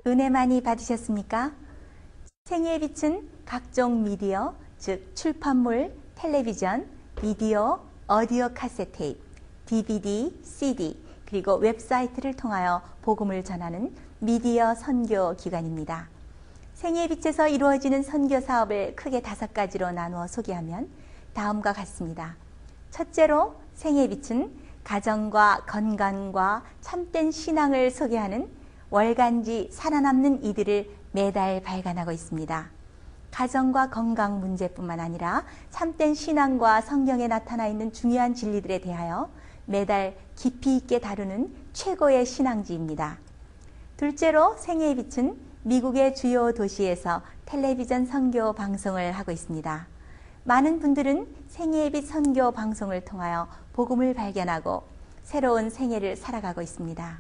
은혜 많이 받으셨습니까? 생애의 빛은 각종 미디어, 즉 출판물, 텔레비전, 비디오, 오디오 카세트 테이프, DVD, CD, 그리고 웹사이트를 통하여 복음을 전하는 미디어 선교 기관입니다. 생애의 빛에서 이루어지는 선교 사업을 크게 5가지로 나누어 소개하면 다음과 같습니다. 첫째로 생애의 빛은 가정과 건강과 참된 신앙을 소개하는 월간지 살아남는 이들을 매달 발간하고 있습니다. 가정과 건강 문제뿐만 아니라 참된 신앙과 성경에 나타나 있는 중요한 진리들에 대하여 매달 깊이 있게 다루는 최고의 신앙지입니다. 둘째로 생애의 빛은 미국의 주요 도시에서 텔레비전 선교 방송을 하고 있습니다. 많은 분들은 생애의 빛 선교 방송을 통하여 복음을 발견하고 새로운 생애를 살아가고 있습니다.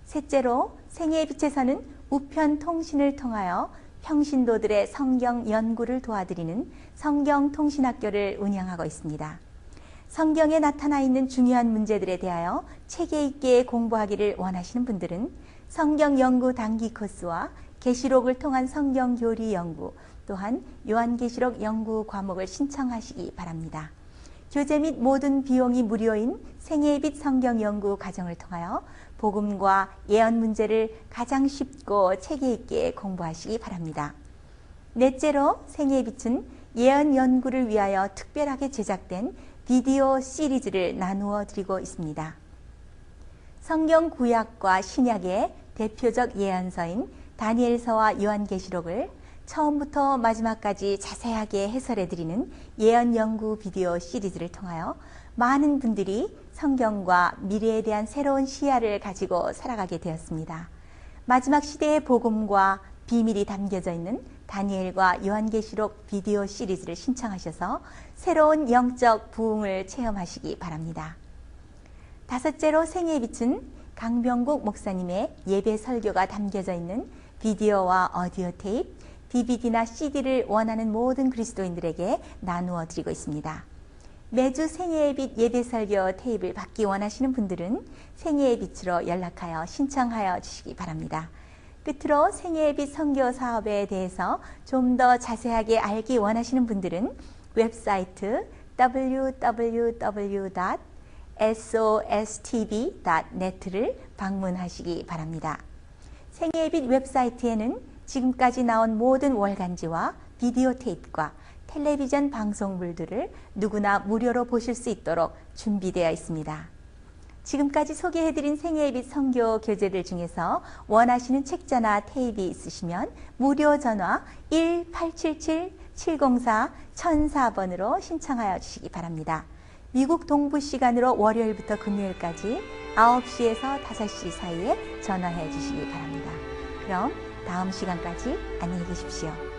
셋째로 생애의 빛에서는 우편 통신을 통하여 평신도들의 성경 연구를 도와드리는 성경통신학교를 운영하고 있습니다. 성경에 나타나 있는 중요한 문제들에 대하여 체계 있게 공부하기를 원하시는 분들은 성경 연구 단기 코스와 계시록을 통한 성경 교리 연구, 또한 요한계시록 연구 과목을 신청하시기 바랍니다. 교재 및 모든 비용이 무료인 생애의 빛 성경 연구 과정을 통하여 복음과 예언 문제를 가장 쉽고 체계 있게 공부하시기 바랍니다. 넷째로 생애의 빛은 예언 연구를 위하여 특별하게 제작된 비디오 시리즈를 나누어 드리고 있습니다. 성경 구약과 신약의 대표적 예언서인 다니엘서와 요한계시록을 처음부터 마지막까지 자세하게 해설해 드리는 예언 연구 비디오 시리즈를 통하여 많은 분들이 성경과 미래에 대한 새로운 시야를 가지고 살아가게 되었습니다. 마지막 시대의 복음과 비밀이 담겨져 있는 다니엘과 요한계시록 비디오 시리즈를 신청하셔서 새로운 영적 부흥을 체험하시기 바랍니다. 다섯째로 생애의 빛은 강병국 목사님의 예배 설교가 담겨져 있는 비디오와 오디오 테이프, DVD나 CD를 원하는 모든 그리스도인들에게 나누어 드리고 있습니다. 매주 생애의 빛 예배 설교 테이프를 받기 원하시는 분들은 생애의 빛으로 연락하여 신청하여 주시기 바랍니다. 끝으로 생애의 빛 선교 사업에 대해서 좀 더 자세하게 알기 원하시는 분들은 웹사이트 www.sostv.net를 방문하시기 바랍니다. 생애의 빛 웹사이트에는 지금까지 나온 모든 월간지와 비디오 테이프과 텔레비전 방송물들을 누구나 무료로 보실 수 있도록 준비되어 있습니다. 지금까지 소개해드린 생애의 빛 선교 교재들 중에서 원하시는 책자나 테이프 있으시면 무료 전화 1877-704-1004번으로 신청하여 주시기 바랍니다. 미국 동부 시간으로 월요일부터 금요일까지 9시에서 5시 사이에 전화해 주시기 바랍니다. 그럼 다음 시간까지 안녕히 계십시오.